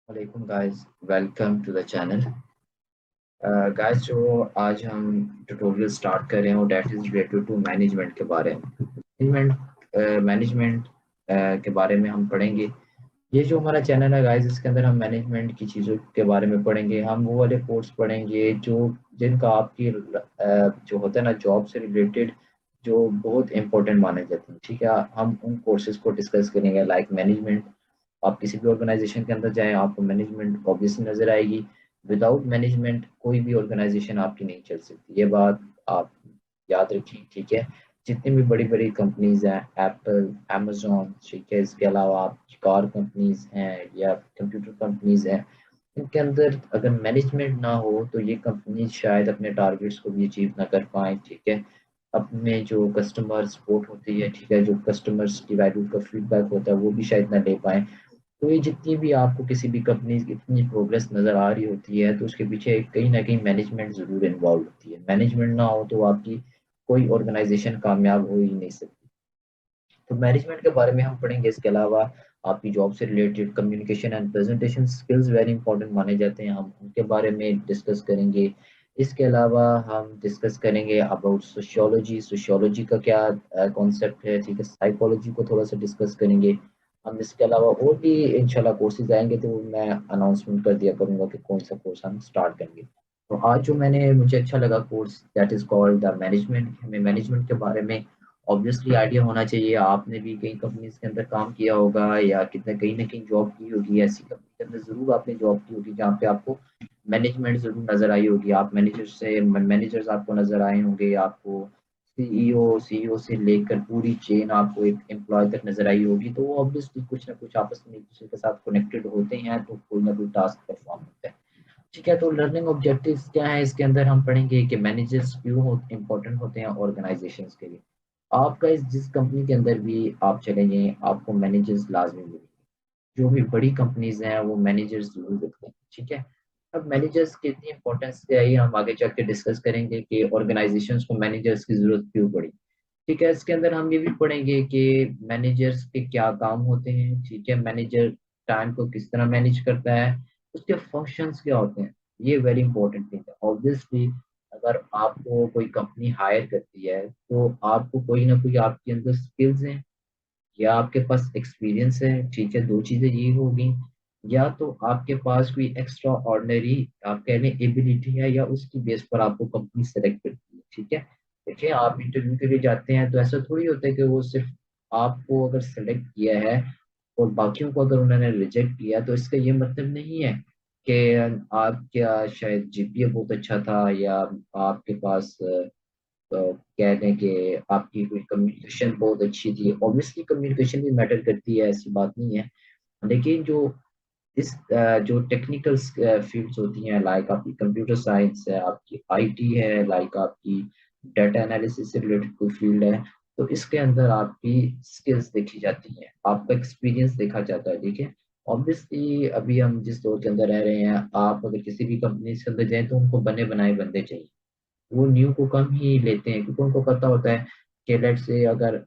वालेकुम guys, welcome to the channel. Guys, जो आज हम ट्यूटोरियल स्टार्ट कर रहे हैं वो that is related to management के बारे में। मैनेजमेंट के बारे में हम पढ़ेंगे। ये जो हमारा चैनल है गाइस, इसके अंदर हम मैनेजमेंट की चीज़ों के बारे में पढ़ेंगे। हम वो वाले कोर्स पढ़ेंगे जो जिनका आपकी जो होता है ना, जॉब से रिलेटेड, जो बहुत इंपॉर्टेंट माने जाते हैं। ठीक है, हम उन कोर्सेज को डिस्कस करेंगे लाइक मैनेजमेंट। आप किसी भी ऑर्गेनाइजेशन के अंदर जाएं, आपको मैनेजमेंट ऑब्वियसली नजर आएगी। विदाउट मैनेजमेंट कोई भी ऑर्गेनाइजेशन आपकी नहीं चल सकती, ये बात आप याद रखिए। ठीक है, जितनी भी बड़ी बड़ी कंपनीज हैं, एप्पल, amazon, ठीक है, इसके अलावा आप कार कंपनीज हैं या कंप्यूटर कंपनीज हैं, इनके अंदर अगर मैनेजमेंट ना हो तो ये कंपनीज शायद अपने टारगेट्स को भी अचीव ना कर पाए। ठीक है, अपने जो कस्टमर सपोर्ट होती है, ठीक है, जो कस्टमर्स की वैल्यू का फीडबैक होता है वो भी शायद ना ले पाए। तो ये जितनी भी आपको किसी भी कंपनी की इतनी प्रोग्रेस नज़र आ रही होती है, तो उसके पीछे कहीं ना कहीं मैनेजमेंट ज़रूर इन्वॉल्व होती है। मैनेजमेंट ना हो तो आपकी कोई ऑर्गेनाइजेशन कामयाब हो ही नहीं सकती। तो मैनेजमेंट के बारे में हम पढ़ेंगे। इसके अलावा आपकी जॉब से related communication and presentation skills very important माने जाते हैं, हम उनके बारे में डिस्कस करेंगे। इसके अलावा हम डिस्कस करेंगे अबाउट सोशियोलॉजी। सोशियोलॉजी का क्या कॉन्सेप्ट है, ठीक है, साइकोलॉजी को थोड़ा सा डिस्कस करेंगे हम। इसके अलावा और भी इंशाल्लाह कोर्सेज आएंगे तो मैं अनाउंसमेंट कर दिया करूंगा कि कौन सा कोर्स हम स्टार्ट करेंगे। तो आज जो मैंने मुझे अच्छा लगा course, that is called the management. हमें मैनेजमेंट के बारे में ऑब्वियसली आइडिया होना चाहिए। आपने भी कई कंपनीज के अंदर काम किया होगा या कितने कहीं ना कहीं जॉब की होगी, ऐसी कंपनी के अंदर जरूर आपने जॉब की होगी जहाँ पे आपको मैनेजमेंट जरूर नजर आई होगी। आप मैनेजर्स आपको नजर आए होंगे, आपको सीईओ से लेकर पूरी चेन आपको एक एम्प्लॉय तक नजर आई होगी। तो वो ऑब्वियसली कुछ ना कुछ आपस में एक दूसरे के साथ कनेक्टेड होते हैं, तो कोई ना कोई टास्क परफॉर्म होता है। ठीक है, तो लर्निंग ऑब्जेक्टिव्स क्या है, इसके अंदर हम पढ़ेंगे कि मैनेजर्स क्यों इंपॉर्टेंट होते हैं ऑर्गेनाइजेशंस के लिए। आपका इस जिस कंपनी के अंदर भी आप चले जाएं, आपको मैनेजर्स लाजमी मिलेंगे। जो भी बड़ी कंपनीज हैं वो मैनेजर्स जरूर रखते हैं। ठीक है, अब मैनेजर्स की इतनी इंपॉर्टेंस है, ये हम आगे चल के डिस्कस करेंगे कि ऑर्गेनाइजेशंस को मैनेजर्स की जरूरत क्यों पड़ी। ठीक है, इसके अंदर हम ये भी पढ़ेंगे कि मैनेजर्स के क्या काम होते हैं। ठीक है, मैनेजर टाइम को किस तरह मैनेज करता है, उसके फंक्शंस क्या होते हैं। ये वेरी इंपॉर्टेंट थिंग है। ऑब्वियसली अगर आपको कोई कंपनी हायर करती है तो आपको कोई ना कोई आपके अंदर स्किल्स हैं या आपके पास एक्सपीरियंस है। ठीक है, दो चीजें ये होगी। या तो आपके पास कोई एक्स्ट्रा ऑर्डिनरी आप कह लें एबिलिटी है, या उसकी बेस पर आपको कंपनी सेलेक्ट करती है। ठीक है, देखिए, आप इंटरव्यू के लिए जाते हैं तो ऐसा थोड़ी होता है कि वो सिर्फ आपको अगर सेलेक्ट किया है और बाकियों को अगर उन्होंने रिजेक्ट किया, तो इसका ये मतलब नहीं है कि आपका शायद जीपीए बहुत अच्छा था या आपके पास कह दें कि आपकी कोई कम्युनिकेशन बहुत अच्छी थी। ऑब्वियसली कम्युनिकेशन भी मैटर करती है, ऐसी बात नहीं है। लेकिन जो टेक्निकल फील्ड्स होती हैं, लाइक आपकी कंप्यूटर साइंस है, आपकी आईटी है, लाइक आपकी डाटा एनालिसिस से रिलेटेड कोई फील्ड है, तो इसके अंदर आपकी स्किल्स देखी जाती हैं, आपका एक्सपीरियंस देखा जाता है। ठीक है, ऑब्वियसली अभी हम जिस दौर के अंदर रह रहे हैं, आप अगर किसी भी कंपनी के अंदर जाएं तो उनको बने बनाए बंदे चाहिए। वो न्यू को कम ही लेते हैं क्योंकि उनको पता होता है कि लेट से अगर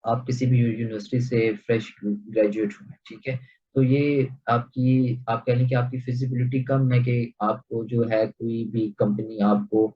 आप किसी भी यूनिवर्सिटी से फ्रेश ग्रेजुएट हुए, ठीक है, तो ये आप कह लें कि आपकी फिजिबिलिटी कम है कि आपको जो है कोई भी कंपनी आपको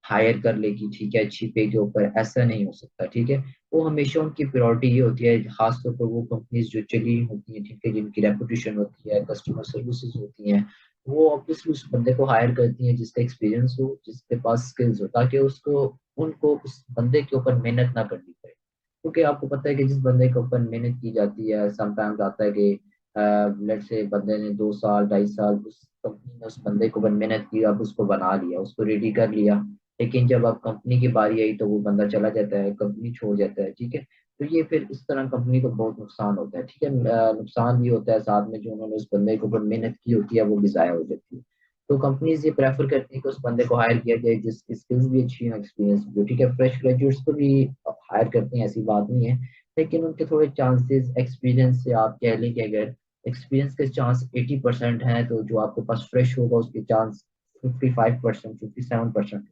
हायर कर लेगी। ठीक है, अच्छी पे के ऊपर, ऐसा नहीं हो सकता। ठीक है, वो हमेशा उनकी प्रायोरिटी ये होती है, खासतौर पर वो कंपनीज जो चली होती हैं, ठीक है, जिनकी रेपुटेशन होती है, कस्टमर सर्विसेज होती हैं, वो ऑब्वियसली उस बंदे को हायर करती हैं जिसका एक्सपीरियंस हो, जिसके पास स्किल्स हो, ताकि उसको उनको उस बंदे के ऊपर मेहनत ना करनी पड़े। क्योंकि आपको पता है कि जिस बंदे के ऊपर मेहनत की जाती है, समटाइम्स आता है कि लेट से बंदे ने 2 साल 2.5 साल उस कंपनी ने उस बंदे को ऊपर मेहनत की, अब उसको बना लिया, उसको रेडी कर लिया, लेकिन जब अब कंपनी की बारी आई तो वो बंदा चला जाता है, कंपनी छोड़ जाता है। ठीक है, तो ये फिर इस तरह कंपनी को बहुत नुकसान होता है। ठीक है, नुकसान भी होता है, साथ में जो उन्होंने उस बंदे के ऊपर मेहनत की होती है वो भी जाया हो जाती है। तो कंपनीज ये प्रेफर करती है कि उस बंदे को हायर किया जाए जिसकी स्किल्स भी अच्छी हो, एक्सपीरियंस भी हो। ठीक है, फ्रेश ग्रेजुएट्स को भी हायर करते हैं, ऐसी बात नहीं है, लेकिन उनके थोड़े चांसेस एक्सपीरियंस से, आप कह लें कि अगर एक्सपीरियंस के चांस 80% हैं, तो जो आपके पास फ्रेश होगा उसके चांस 55%, 57%।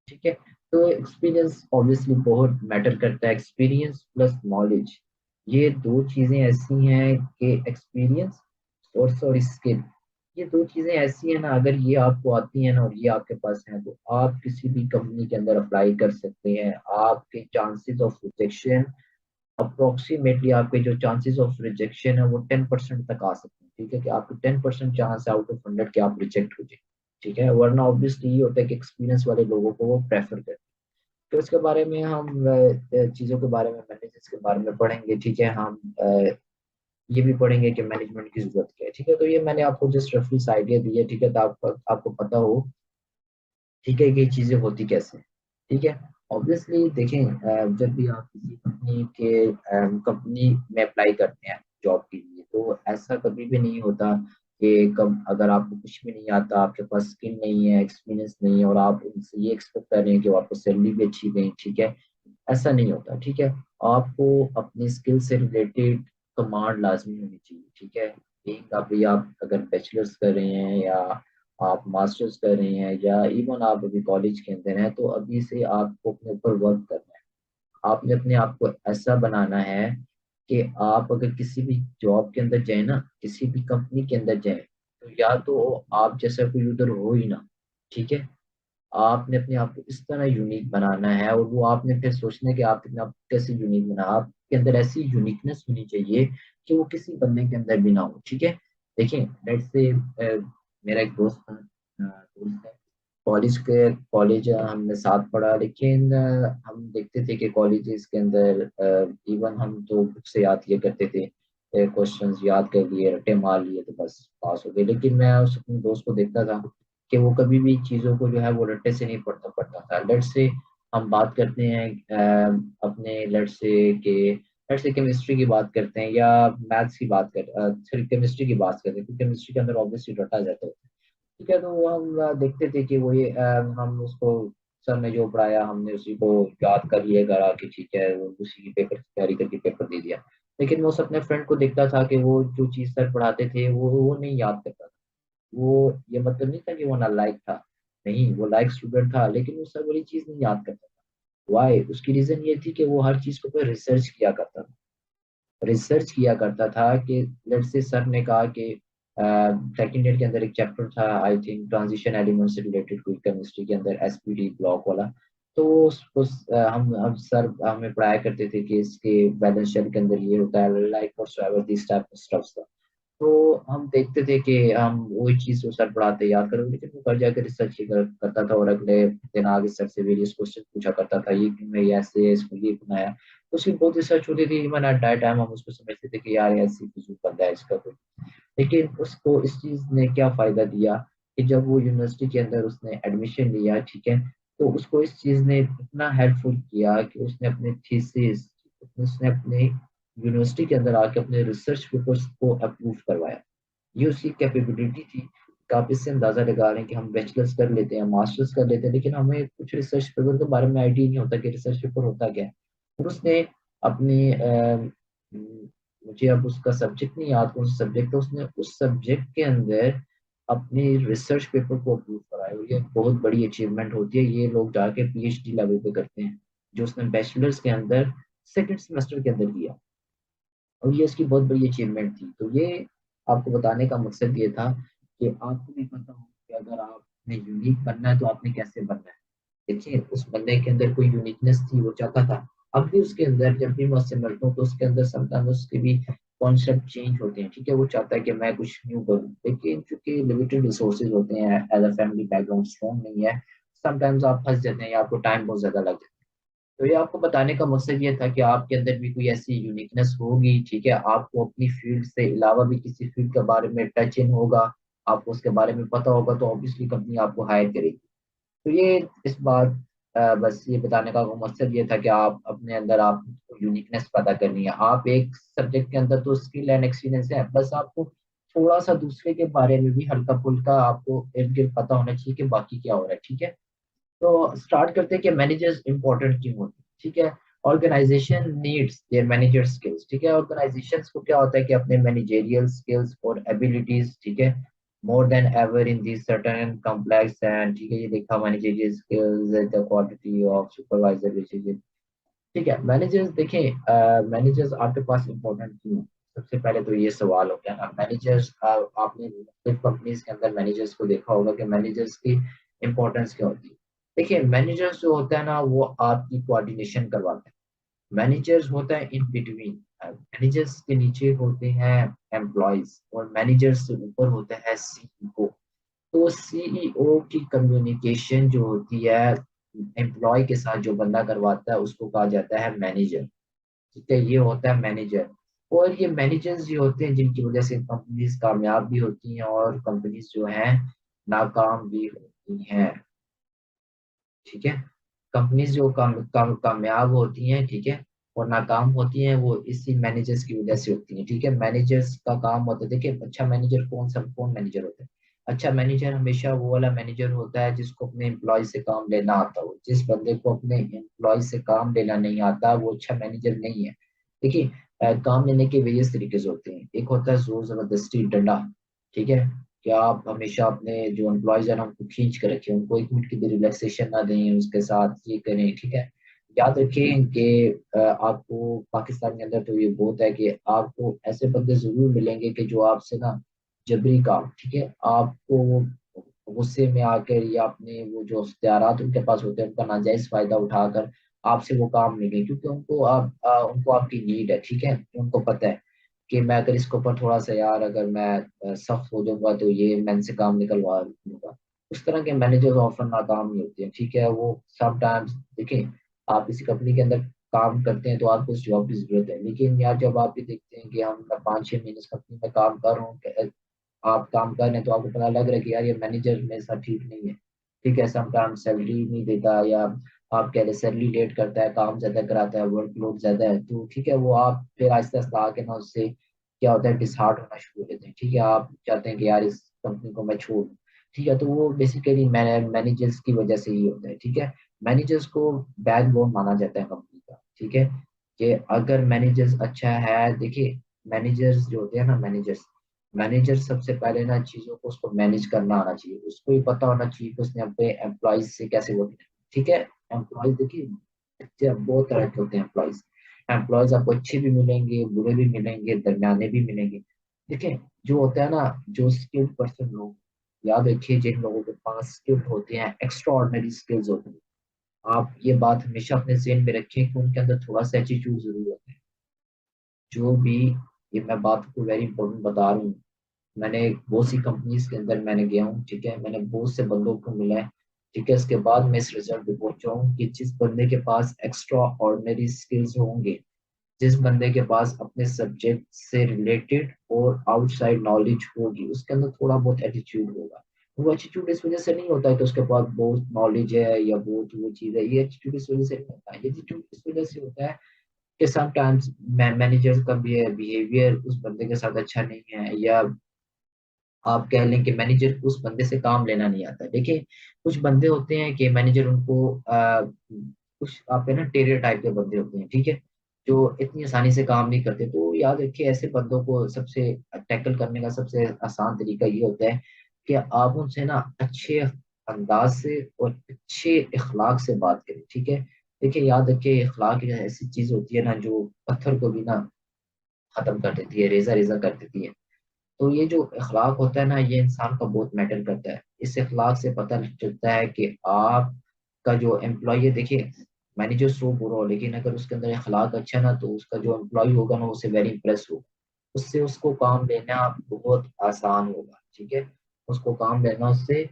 ठीक है, तो एक्सपीरियंस ऑब्वियसली बहुत मैटर करता है। एक्सपीरियंस प्लस नॉलेज, ये दो चीजें ऐसी हैं कि एक्सपीरियंस और सॉरी स्किल, ये दो चीजें ऐसी है ना, अगर ये आपको आती है ना और ये आपके पास है तो आप किसी भी कंपनी के अंदर अप्लाई कर सकते हैं। आपके चांसेस ऑफ रिजेक्शन अप्रोक्सीमेटली, आपके जो चांसेस ऑफ रिजेक्शन है वो 10% तक आ सकते हैं। ठीक है, कि आपके 10% चांस आउट ऑफ 100 के आप रिजेक्ट हो जाए। ठीक है, वरना ऑब्वियसली ये होता है कि एक्सपीरियंस वाले लोगों को वो प्रेफर करते हैं। तो इसके बारे में हम चीज़ों के बारे में, मैनेजर्स के बारे में पढ़ेंगे। ठीक है, हम ये भी पढ़ेंगे कि मैनेजमेंट की जरूरत क्या है। ठीक है, तो ये मैंने आपको जस्ट रफली आइडिया दी है। ठीक है, तो आपको पता हो, ठीक है, कि ये चीज़ें होती कैसे हैं। ठीक है, ऑब्वियसली देखें, जब भी आप किसी कंपनी में अप्लाई करते हैं जॉब के लिए, तो ऐसा कभी भी नहीं होता कि कब अगर आपको कुछ भी नहीं आता, आपके पास स्किल नहीं है, एक्सपीरियंस नहीं है और आप उनसे ये एक्सपेक्ट कर रहे हैं कि वो आपको सैलरी भी अच्छी दें। ठीक है, ऐसा नहीं होता। ठीक है, आपको अपनी स्किल से रिलेटेड कमांड लाजमी होनी चाहिए। ठीक है, एक आप अगर बैचलर्स कर रहे हैं या आप मास्टर्स कर रहे हैं या इवन आप अभी कॉलेज के अंदर हैं, तो अभी से आपको अपने ऊपर वर्क करना है। आपने अपने आप को ऐसा बनाना है कि आप अगर किसी भी जॉब के अंदर जाए ना, किसी भी कंपनी के अंदर जाए, तो या तो आप जैसा कोई उधर हो ही ना। ठीक है, आपने अपने आप को इस तरह यूनिक बनाना है और वो आपने फिर सोचना है कि आप अपने आप को कैसे यूनिक बना, आपके अंदर ऐसी यूनिकनेस होनी चाहिए कि वो किसी बंदे के अंदर भी ना हो। ठीक है, देखिए लेट्स से मेरा एक दोस्त था, दोस्त है, कॉलेज हमने साथ पढ़ा, लेकिन हम देखते थे कि कॉलेजेस के अंदर इवन हम तो बुक से याद किया करते थे, क्वेश्चंस याद कर लिए, रट्टे मार लिए तो बस पास हो गए। लेकिन मैं उस अपने दोस्त को देखता था कि वो कभी भी चीज़ों को जो है वो रट्टे से नहीं पढ़ता पढ़ता था। लेट्स से हम बात करते हैं अपने लेट्स से केमिस्ट्री की बात करते हैं या मैथ्स की बात कर सॉरी केमिस्ट्री की बात करते हैं, क्योंकि केमिस्ट्री के अंदर ऑब्वियसली रटा जाता है। ठीक है, तो वो हम देखते थे कि वो ये हम उसको, सर ने जो पढ़ाया हमने उसी को याद कर लिया घर आके। ठीक है, वो उसी की पेपर की तैयारी करके पेपर दे दिया। लेकिन वो अपने फ्रेंड को देखता था कि वो जो चीज़ सर पढ़ाते थे वो नहीं याद करता था। वो ये मतलब नहीं था कि वो नालायक था, नहीं, वो लायक स्टूडेंट था, लेकिन वो सब वाली चीज़ नहीं याद करता था। वाई? उसकी रीजन ये थी कि वो हर चीज़ के ऊपर रिसर्च किया करता था। रिसर्च किया करता था कि लेट्स से सर ने कहा कि सेकंड ईयर के अंदर एक चैप्टर था, आई थिंक ट्रांजिशन एलिमेंट से रिलेटेड कोई, केमिस्ट्री के अंदर एसपीटी ब्लॉक वाला। तो हम सर हमें पढ़ाया करते थे कि इसके बैलेंस शेल के अंदर ये होता है, like whatsoever this type of stuff. तो हम देखते थे कि हम वही चीज वो सर पढ़ाते याद करो, लेकिन वो घर जाकर रिसर्च ही करता था और अगले दिन आगे सर से वेरियस क्वेश्चन पूछा करता था, ये क्यों है, ये ऐसे है, इसको ये बनाया। तो उसकी बहुत रिसर्च होती थी, इवन एट दैट टाइम हम उसको समझते थे कि यार ऐसी फिजूल बंदा है इसका कोई। लेकिन उसको इस चीज ने क्या फायदा दिया कि जब वो यूनिवर्सिटी के अंदर उसने एडमिशन लिया, ठीक है, तो उसको इस चीज ने इतना हेल्पफुल किया कि उसने अपने थीसिस, उसने अपने यूनिवर्सिटी के अंदर आके अपने रिसर्च पेपर्स को अप्रूव करवाया। ये उसकी कैपेबिलिटी थी। कि आप इससे अंदाजा लगा रहे हैं कि हम बैचलर्स कर लेते हैं, मास्टर्स कर लेते हैं, लेकिन हमें कुछ रिसर्च पेपर के बारे में आइडिया नहीं होता कि रिसर्च पेपर होता क्या है। और उसने अपनी मुझे अब उसका सब्जेक्ट नहीं याद कौन सा सब्जेक्ट है, उसने उस सब्जेक्ट के अंदर अपनी रिसर्च पेपर को अप्रूव कराया। और ये बहुत बड़ी अचीवमेंट होती है, ये लोग जाके पीएचडी लेवल पे करते हैं, जो उसने बैचलर्स के अंदर सेकंड सेमेस्टर के अंदर किया। और ये उसकी बहुत बड़ी अचीवमेंट थी। तो ये आपको बताने का मकसद ये था कि आपको भी पता हो कि अगर आपने यूनिक बनना है तो आपने कैसे बनना है। देखिए उस बंदे के अंदर कोई यूनिकनेस थी, वो चाहता था। अब भी उसके अंदर, जब भी मैं उससे मिलता हूँ तो उसके अंदर समटाइम उसके भी कॉन्सेप्ट चेंज होते हैं। ठीक है, वो चाहता है कि मैं कुछ न्यू करूँ, लेकिन चूंकि लिमिटेड रिसोर्सेज होते हैं, as a family background strong नहीं है, समटाइम्स आप फंस जाते हैं या आपको टाइम बहुत ज्यादा लग जाता है। तो ये आपको बताने का मकसद ये था कि आपके अंदर भी कोई ऐसी यूनिकनेस होगी। ठीक है, आपको अपनी फील्ड से अलावा भी किसी फील्ड के बारे में टच इन होगा, आपको उसके बारे में पता होगा, तो ऑब्वियसली कंपनी आपको हायर करेगी। तो ये इस बार बस ये बताने का मकसद ये था कि आप अपने अंदर आप यूनिकनेस पैदा करनी है। आप एक सब्जेक्ट के अंदर तो स्किल एंड एक्सपीरियंस है, बस आपको थोड़ा सा दूसरे के बारे में भी हल्का फुल्का आपको इर्द गिर्द पता होना चाहिए कि बाकी क्या हो रहा है। ठीक है, तो स्टार्ट करते हैं कि मैनेजर्स इंपॉर्टेंट क्यों होते हैं। ठीक है, organization needs their manager skills. ठीक है, ऑर्गेनाइजेशंस को क्या होता है कि अपने मैनेजेरियल स्किल्स और एबिलिटीज, ठीक है, more than ever in this certain complex and, ठीक है, ये देखा managerial skills the quality of supervisor relationship. ठीक है, मैनेजर्स देखें, मैनेजर्स आपके पास इंपॉर्टेंट क्यों है? सबसे पहले तो ये सवाल हो गया ना मैनेजर्स। आपने कंपनीज के अंदर मैनेजर्स को देखा होगा कि मैनेजर्स की इंपॉर्टेंस क्या होती है। देखिए मैनेजर्स जो होता है ना वो आपकी कोऑर्डिनेशन करवाते हैं। मैनेजर्स होता है इन बिटवीन। मैनेजर्स के नीचे होते हैं एम्प्लॉयज और मैनेजर्स से ऊपर होता है सीईओ। तो सीईओ की कम्युनिकेशन जो होती है एम्प्लॉय के साथ जो बंदा करवाता है उसको कहा जाता है मैनेजर। ठीक है, ये होता है मैनेजर। और ये मैनेजर्स जो होते हैं जिनकी वजह से कंपनीज कामयाब भी होती हैं और कंपनीज जो हैं नाकाम भी होती हैं। ठीक है, कंपनीज जो कामयाब होती हैं, ठीक है, और नाकाम होती हैं वो इसी मैनेजर्स की वजह से होती हैं। ठीक है, मैनेजर्स का काम होता है, देखिए अच्छा मैनेजर कौन मैनेजर होता है। अच्छा मैनेजर हमेशा वो वाला मैनेजर होता है जिसको अपने एम्प्लॉय से काम लेना आता हो। जिस बंदे को अपने एम्प्लॉय से काम लेना नहीं आता वो अच्छा मैनेजर नहीं है। देखिए काम लेने के वेरियस तरीके से होते हैं। एक होता है जोर जबरदस्ती डंडा। ठीक है, कि आप हमेशा अपने जो एम्प्लॉयज है ना उनको खींच कर रखें, उनको एक मिनट की भी रिलैक्सेशन ना दें, उसके साथ ये करें। ठीक है, याद रखें कि आपको पाकिस्तान के अंदर तो ये बहुत है कि आपको ऐसे बंदे जरूर मिलेंगे कि जो आपसे ना जबरी काम, ठीक है, आपको गुस्से में आकर या अपने वो जो इख्तियारात उनके पास होते हैं उनका नाजायज फायदा उठाकर आपसे वो काम मिले, क्योंकि उनको आपकी नीड है। ठीक है, उनको पता है कि मैं अगर इसके ऊपर थोड़ा सा यार अगर मैं सख्त हो जाऊंगा तो ये मैं इनसे काम निकलवा लूंगा। उस तरह के मैनेजर्स ऑफर नाकाम नहीं होते हैं। ठीक है, वो समटाइम्स देखिए आप किसी कंपनी के अंदर काम करते हैं तो आपको उस जॉब की जरूरत है, लेकिन यार जब आप भी देखते हैं कि हम 5-6 महीने इस कंपनी में काम कर रहा हूँ, आप काम कर रहे हैं तो आपको पता लग रहा है कि यार ये मैनेजर मेरे साथ ठीक नहीं है। ठीक है, समटाइम्स सैलरी नहीं देता या आप कह रहे सैलरी लेट करता है, काम ज्यादा कराता है, वर्कलोड ज्यादा है, तो ठीक है वो आप फिर आहिस्ता आहिस्ता आके ना उससे क्या होता है डिसहार्ट होना शुरू हो जाते हैं। ठीक है, आप चाहते हैं कि यार इस कंपनी को मैं छोड़ दूं। ठीक है, तो वो बेसिकली मैनेजर्स की वजह से ही होता है। ठीक है, मैनेजर्स को बैकबोन माना जाता है कंपनी का। ठीक है, कि अगर मैनेजर्स अच्छा है, देखिए मैनेजर्स जो होते हैं ना मैनेजर सबसे पहले ना चीजों को उसको मैनेज करना आना चाहिए। उसको ये पता होना चाहिए कि उसने अपने एम्प्लॉयज से कैसे वर्क। ठीक है, एम्प्लॉयज देखिए बहुत तरह के होते हैं एम्प्लॉयज। एम्प्लॉयज आपको अच्छे भी मिलेंगे, बुरे भी मिलेंगे, दरमियाने भी मिलेंगे। देखिए जो होता है ना जो स्किल्ड पर्सन लोग, याद रखिए जिन लोगों के पास स्किल्ड होते हैं, एक्स्ट्रा ऑर्डिनरी स्किल्स होते हैं, आप ये बात हमेशा अपने ज़हन में रखें कि उनके अंदर थोड़ा सा एटीट्यूड जरूर होता है। जो भी ये मैं बात को वेरी इंपॉर्टेंट बता रहा हूँ, मैंने बहुत सी कंपनीज के अंदर मैंने गया हूँ। ठीक है, मैंने बहुत से बंदों को मिला है। ठीक है, इसके बाद मैं इस रिजल्ट पे पहुंचा हूँ कि जिस बंदे के पास एक्स्ट्रा ऑर्डिनरी स्किल्स होंगे, जिस बंदे के पास अपने सब्जेक्ट से रिलेटेड और आउटसाइड नॉलेज होगी, उसके अंदर थोड़ा बहुत एटीट्यूड होगा। वो एटीट्यूड इस वजह से नहीं होता है कि उसके पास बहुत नॉलेज है या बहुत वो चीज़ है, ये एटीट्यूड इस वजह से नहीं होता है। एटीट्यूड इस वजह से होता है कि समटाइम्स मैनेजर का बिहेवियर उस बंदे के साथ अच्छा नहीं है, या आप कह लें कि मैनेजर को उस बंदे से काम लेना नहीं आता। देखिए कुछ बंदे होते हैं कि मैनेजर उनको कुछ आप है ना टेरियर टाइप के बंदे होते हैं। ठीक है, जो इतनी आसानी से काम नहीं करते, तो याद रखिए ऐसे बंदों को सबसे टैकल करने का सबसे आसान तरीका ये होता है कि आप उनसे ना अच्छे अंदाज से और अच्छे इखलाक से बात करें। ठीक है, देखिए याद रखिए इखलाक एक ऐसी चीज होती है ना जो पत्थर को भी ना खत्म कर देती है, रेजा रेजा कर देती है। तो ये जो इखलाक होता है ना ये इंसान का बहुत मैटर करता है। इस इखलाक से पता चलता है कि आपका जो एम्प्लॉय है, देखिए मैनेजर सो बुरा हो लेकिन अगर उसके अंदर इखलाक अच्छा है ना तो उसका जो एम्प्लॉय होगा ना उससे वेरी इंप्रेस होगा, उससे उसको काम लेना बहुत आसान होगा। ठीक है, उसको काम लेना उससे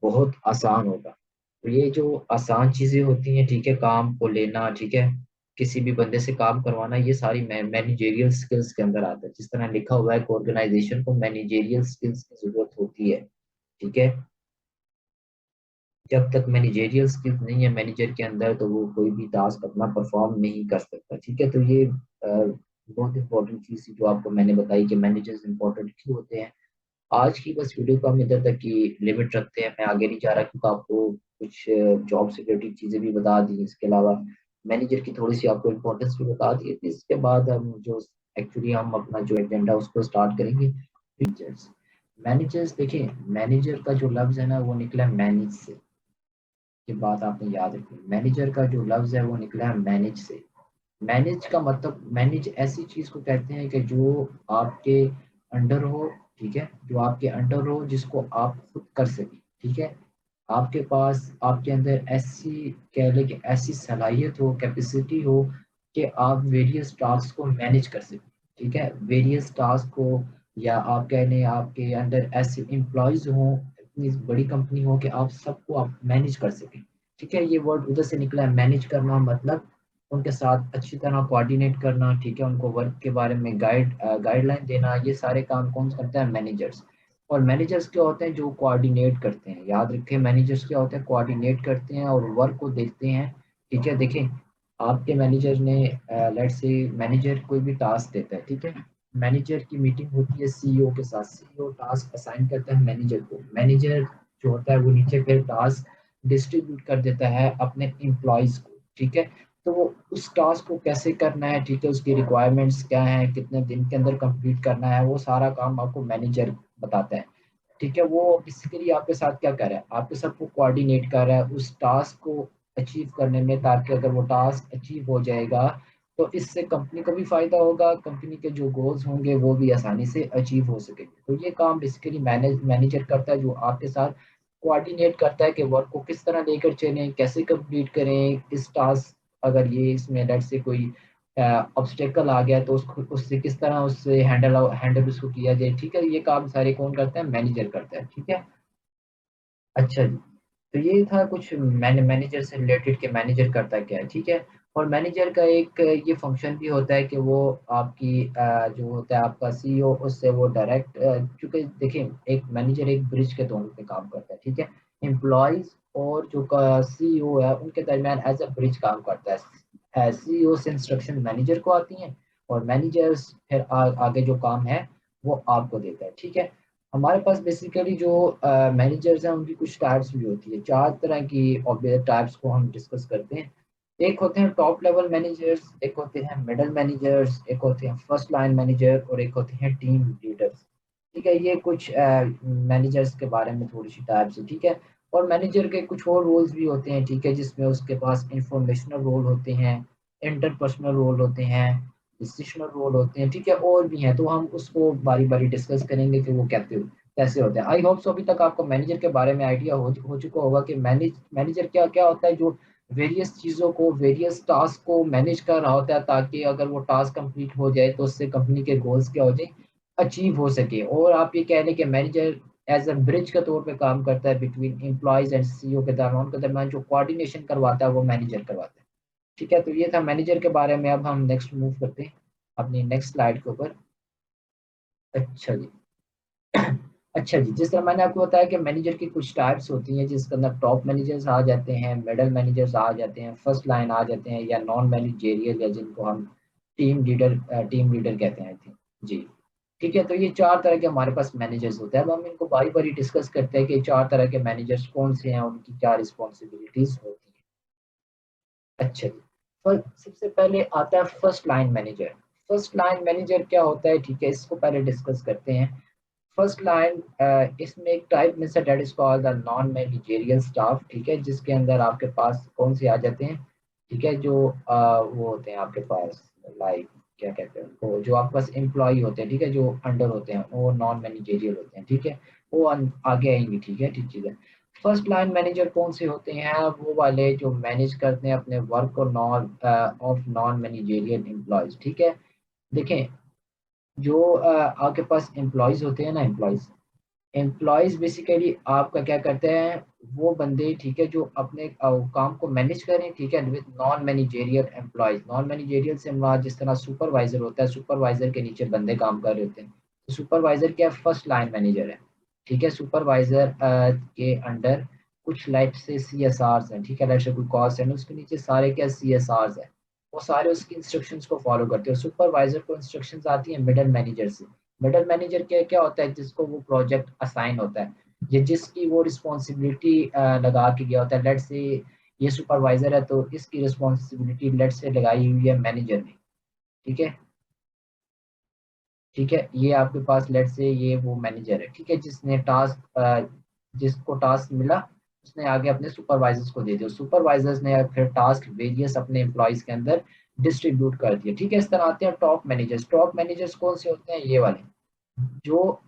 बहुत आसान होगा। तो ये जो आसान चीजें होती हैं, ठीक है, काम को लेना, ठीक है, किसी भी बंदे से काम करवाना, ये सारी मैनेजेरियल स्किल्स के अंदर आता है। जिस तरह लिखा हुआ है कि ऑर्गेनाइजेशन को मैनेजेरियल स्किल्स की जरूरत होती है। ठीक है, जब तक मैनेजेरियल स्किल्स नहीं है मैनेजर के अंदर तो वो कोई भी टास्क अपना परफॉर्म नहीं कर सकता। ठीक है, तो ये बहुत इंपॉर्टेंट चीज थी जो आपको मैंने बताई कि मैनेजर्स इंपॉर्टेंट क्यों होते हैं। आज की बस वीडियो को हम इधर तक की लिमिट रखते हैं, मैं आगे नहीं जा रहा क्योंकि आपको कुछ जॉब से रिलेटेड चीजें भी बता दी, इसके अलावा मैनेजर की थोड़ी सी आपको इम्पोर्टेंस भी बता दी। इसके बाद हम जो एक्चुअली हम अपना जो एजेंडा उसको स्टार्ट करेंगे। मैनेजर्स मैनेजर्स देखिए मैनेजर का जो लफ्ज है ना वो निकला मैनेज से। ये बात आपने याद रखनी, मैनेजर का जो लफ्ज है वो निकला है मैनेज से। मैनेज का मतलब, मैनेज ऐसी चीज को कहते हैं कि जो आपके अंडर हो, ठीक है, जो आपके अंडर हो जिसको आप खुद कर सके, ठीक है, आपके पास, आपके अंदर ऐसी, कह ले कि ऐसी सलाहियत हो, कैपेसिटी हो कि आप वेरियस टास्क को मैनेज कर सकें, ठीक है, वेरियस टास्क को, या आप कह लें आपके अंदर ऐसे एम्प्लॉयज हों, इतनी बड़ी कंपनी हो कि आप सबको आप मैनेज कर सकें, ठीक है, ये वर्ड उधर से निकला है मैनेज करना, मतलब उनके साथ अच्छी तरह कोऑर्डिनेट करना, ठीक है, उनको वर्क के बारे में गाइडलाइन देना, ये सारे काम कौन करता है, मैनेजर्स। और मैनेजर्स क्या होते हैं, जो कोऑर्डिनेट करते हैं, याद रखें मैनेजर्स क्या होते हैं, कोऑर्डिनेट करते हैं और वर्क को देखते हैं, ठीक है। देखें, आपके मैनेजर ने, लेट से मैनेजर कोई भी टास्क देता है, ठीक है, मैनेजर की मीटिंग होती है सीईओ के साथ, सीईओ टास्क असाइन करता है मैनेजर को, मैनेजर जो होता है वो नीचे फिर टास्क डिस्ट्रीब्यूट कर देता है अपने एम्प्लॉयज को, ठीक है। तो वो उस टास्क को कैसे करना है, ठीक है, उसकी रिक्वायरमेंट्स क्या है, कितने दिन के अंदर कंप्लीट करना है, वो सारा काम आपको मैनेजर बताता है, ठीक है। वो बेसिकली आपके साथ क्या कर रहा है, आपके साथ वो कोऑर्डिनेट कर रहा है उस टास्क को अचीव करने में, ताकि अगर वो टास्क अचीव हो जाएगा तो इससे कंपनी को भी फायदा होगा, कंपनी के जो गोल्स होंगे वो भी आसानी से अचीव हो सकेंगे। तो ये काम बेसिकली मैनेजर करता है, जो आपके साथ कोऑर्डिनेट करता है कि वर्क को किस तरह लेकर चलें, कैसे कंप्लीट करें, इस टास्क, अगर ये इसमें लेट से कोई ऑब्स्टेकल आ गया तो उसको, उससे किस तरह उससे हैंडल उसको किया जाए, ठीक है, ये काम सारे कौन करता है, मैनेजर करता है, ठीक है। अच्छा जी, तो ये था कुछ मैनेजर से रिलेटेड के मैनेजर करता क्या है, ठीक है। और मैनेजर का एक ये फंक्शन भी होता है कि वो आपकी जो होता है आपका सीईओ, उससे वो डायरेक्ट, क्योंकि देखिए एक मैनेजर एक ब्रिज के तौर पे काम करता है, ठीक है, एम्प्लॉयज और जो सीईओ है उनके दरमियान एज अ ब्रिज काम करता है, सीईओ से इंस्ट्रक्शन मैनेजर को आती हैं और मैनेजर्स फिर आगे जो काम है वो आपको देता है, ठीक है। हमारे पास बेसिकली जो मैनेजर्स हैं उनकी कुछ टाइप्स भी होती है, चार तरह की टाइप्स को हम डिस्कस करते हैं। एक होते हैं टॉप लेवल मैनेजर्स, एक होते हैं मिडल मैनेजर्स, एक होते हैं फर्स्ट लाइन मैनेजर और एक होते हैं टीम लीडर्स, ठीक है। ये कुछ मैनेजर्स के बारे में थोड़ी सी टाइप्स है, ठीक है। और मैनेजर के कुछ और रोल्स भी होते हैं, ठीक है, जिसमें उसके पास इंफॉर्मेशनल रोल होते हैं, इंटरपर्सनल रोल होते हैं, डिसीजनल रोल होते हैं, ठीक है, और भी हैं, तो हम उसको बारी बारी डिस्कस करेंगे कि वो कहते हो कैसे होते हैं। आई होप सो अभी तक आपको मैनेजर के बारे में आइडिया हो चुका होगा कि मैनेजर क्या क्या होता है, जो वेरियस चीज़ों को, वेरियस टास्क को मैनेज कर रहा होता है, ताकि अगर वो टास्क कंप्लीट हो जाए तो उससे कंपनी के गोल्स क्या हो जाए, अचीव हो सके। और आप ये कह लें कि मैनेजर एज अ ब्रिज के तौर पे काम करता है बिटवीन एम्प्लॉयज एंड सीईओ के दरमियान जो कोऑर्डिनेशन करवाता है वो मैनेजर करवाता है, ठीक है। तो ये था मैनेजर के बारे में। अब हम नेक्स्ट मूव करते हैं अपनी नेक्स्ट स्लाइड के ऊपर। अच्छा जी। अच्छा जी, जिस तरह मैंने आपको बताया कि मैनेजर की कुछ टाइप्स होती हैं, जिसके अंदर टॉप मैनेजर्स आ जाते हैं, मिडल मैनेजर्स आ जाते हैं, फर्स्ट लाइन आ जाते हैं, या नॉन मैनेजरियल, या जिनको हम टीम लीडर कहते हैं, आई थिंक। जी, ठीक है। तो ये चार तरह के हमारे पास मैनेजर्स होते हैं। अब हम इनको बारी बारी डिस्कस करते हैं कि चार तरह के मैनेजर्स कौन से हैं, उनकी क्या रिस्पॉन्सिबिलिटीज होती हैं। अच्छा जी, सबसे पहले आता है first line manager. First line manager क्या होता है, ठीक है, इसको पहले डिस्कस करते हैं। फर्स्ट लाइन, इसमें एक टाइप में से that is called the non managerial staff, ठीक है, जिसके अंदर आपके पास कौन से आ जाते हैं, ठीक है, जो वो होते हैं आपके पास, लाइक क्या कहते हैं उनको, जो आपके पास एम्प्लॉय होते हैं, ठीक है, जो अंडर होते हैं वो नॉन मैनेजेरियल होते हैं, ठीक है, वो आगे आएंगे, ठीक है, ठीक चीज़ है। फर्स्ट लाइन मैनेजर कौन से होते हैं, वो वाले जो मैनेज करते हैं अपने वर्क और none of non managerial employees, ठीक है। देखें, जो आपके पास एम्प्लॉयज होते हैं ना, एम्प्लॉयज एम्प्लॉयज बेसिकली आपका क्या करते हैं, वो बंदे, ठीक है, जो अपने काम को मैनेज करें, ठीक है, with non managerial employees. Non managerial से हमारा जिस तरह सुपरवाइजर होता है, सुपरवाइजर के नीचे बंदे काम कर रहे होते हैं, तो सुपरवाइजर क्या फर्स्ट लाइन मैनेजर है, ठीक है। सुपरवाइजर के अंडर कुछ लाइट से सी एस आर हैं, ठीक है, लाइट से कोई कॉस्ट है, उसके नीचे सारे क्या सी एस आर है, वो सारे उसकी इंस्ट्रक्शंस को फॉलो करते हैं। सुपरवाइजर को इंस्ट्रक्शंस आती है मिडल मैनेजर से। मिडल मैनेजर क्या क्या होता है, जिसको वो प्रोजेक्ट असाइन होता है, ये जिसकी वो रिस्पॉन्सिबिलिटी लगा के गया होता है, लेट से ये सुपरवाइजर है तो इसकी रिस्पॉन्सिबिलिटी लेट से लगाई हुई है मैनेजर ने, ठीक है, ठीक है, ये आपके पास लेट से ये वो मैनेजर है, ठीक है, जिसने टास्क, जिसको टास्क मिला उसने आगे अपने सुपरवाइजर्स को दे दिया, सुपरवाइजर्स ने फिर टास्क वेरियस अपने एम्प्लॉयज के अंदर डिस्ट्रीब्यूट कर दिया। ठीक है, इस तरह आते हैं टॉप मैनेजर्स। टॉप मैनेजर्स कौन से होते हैं? ये वाले जो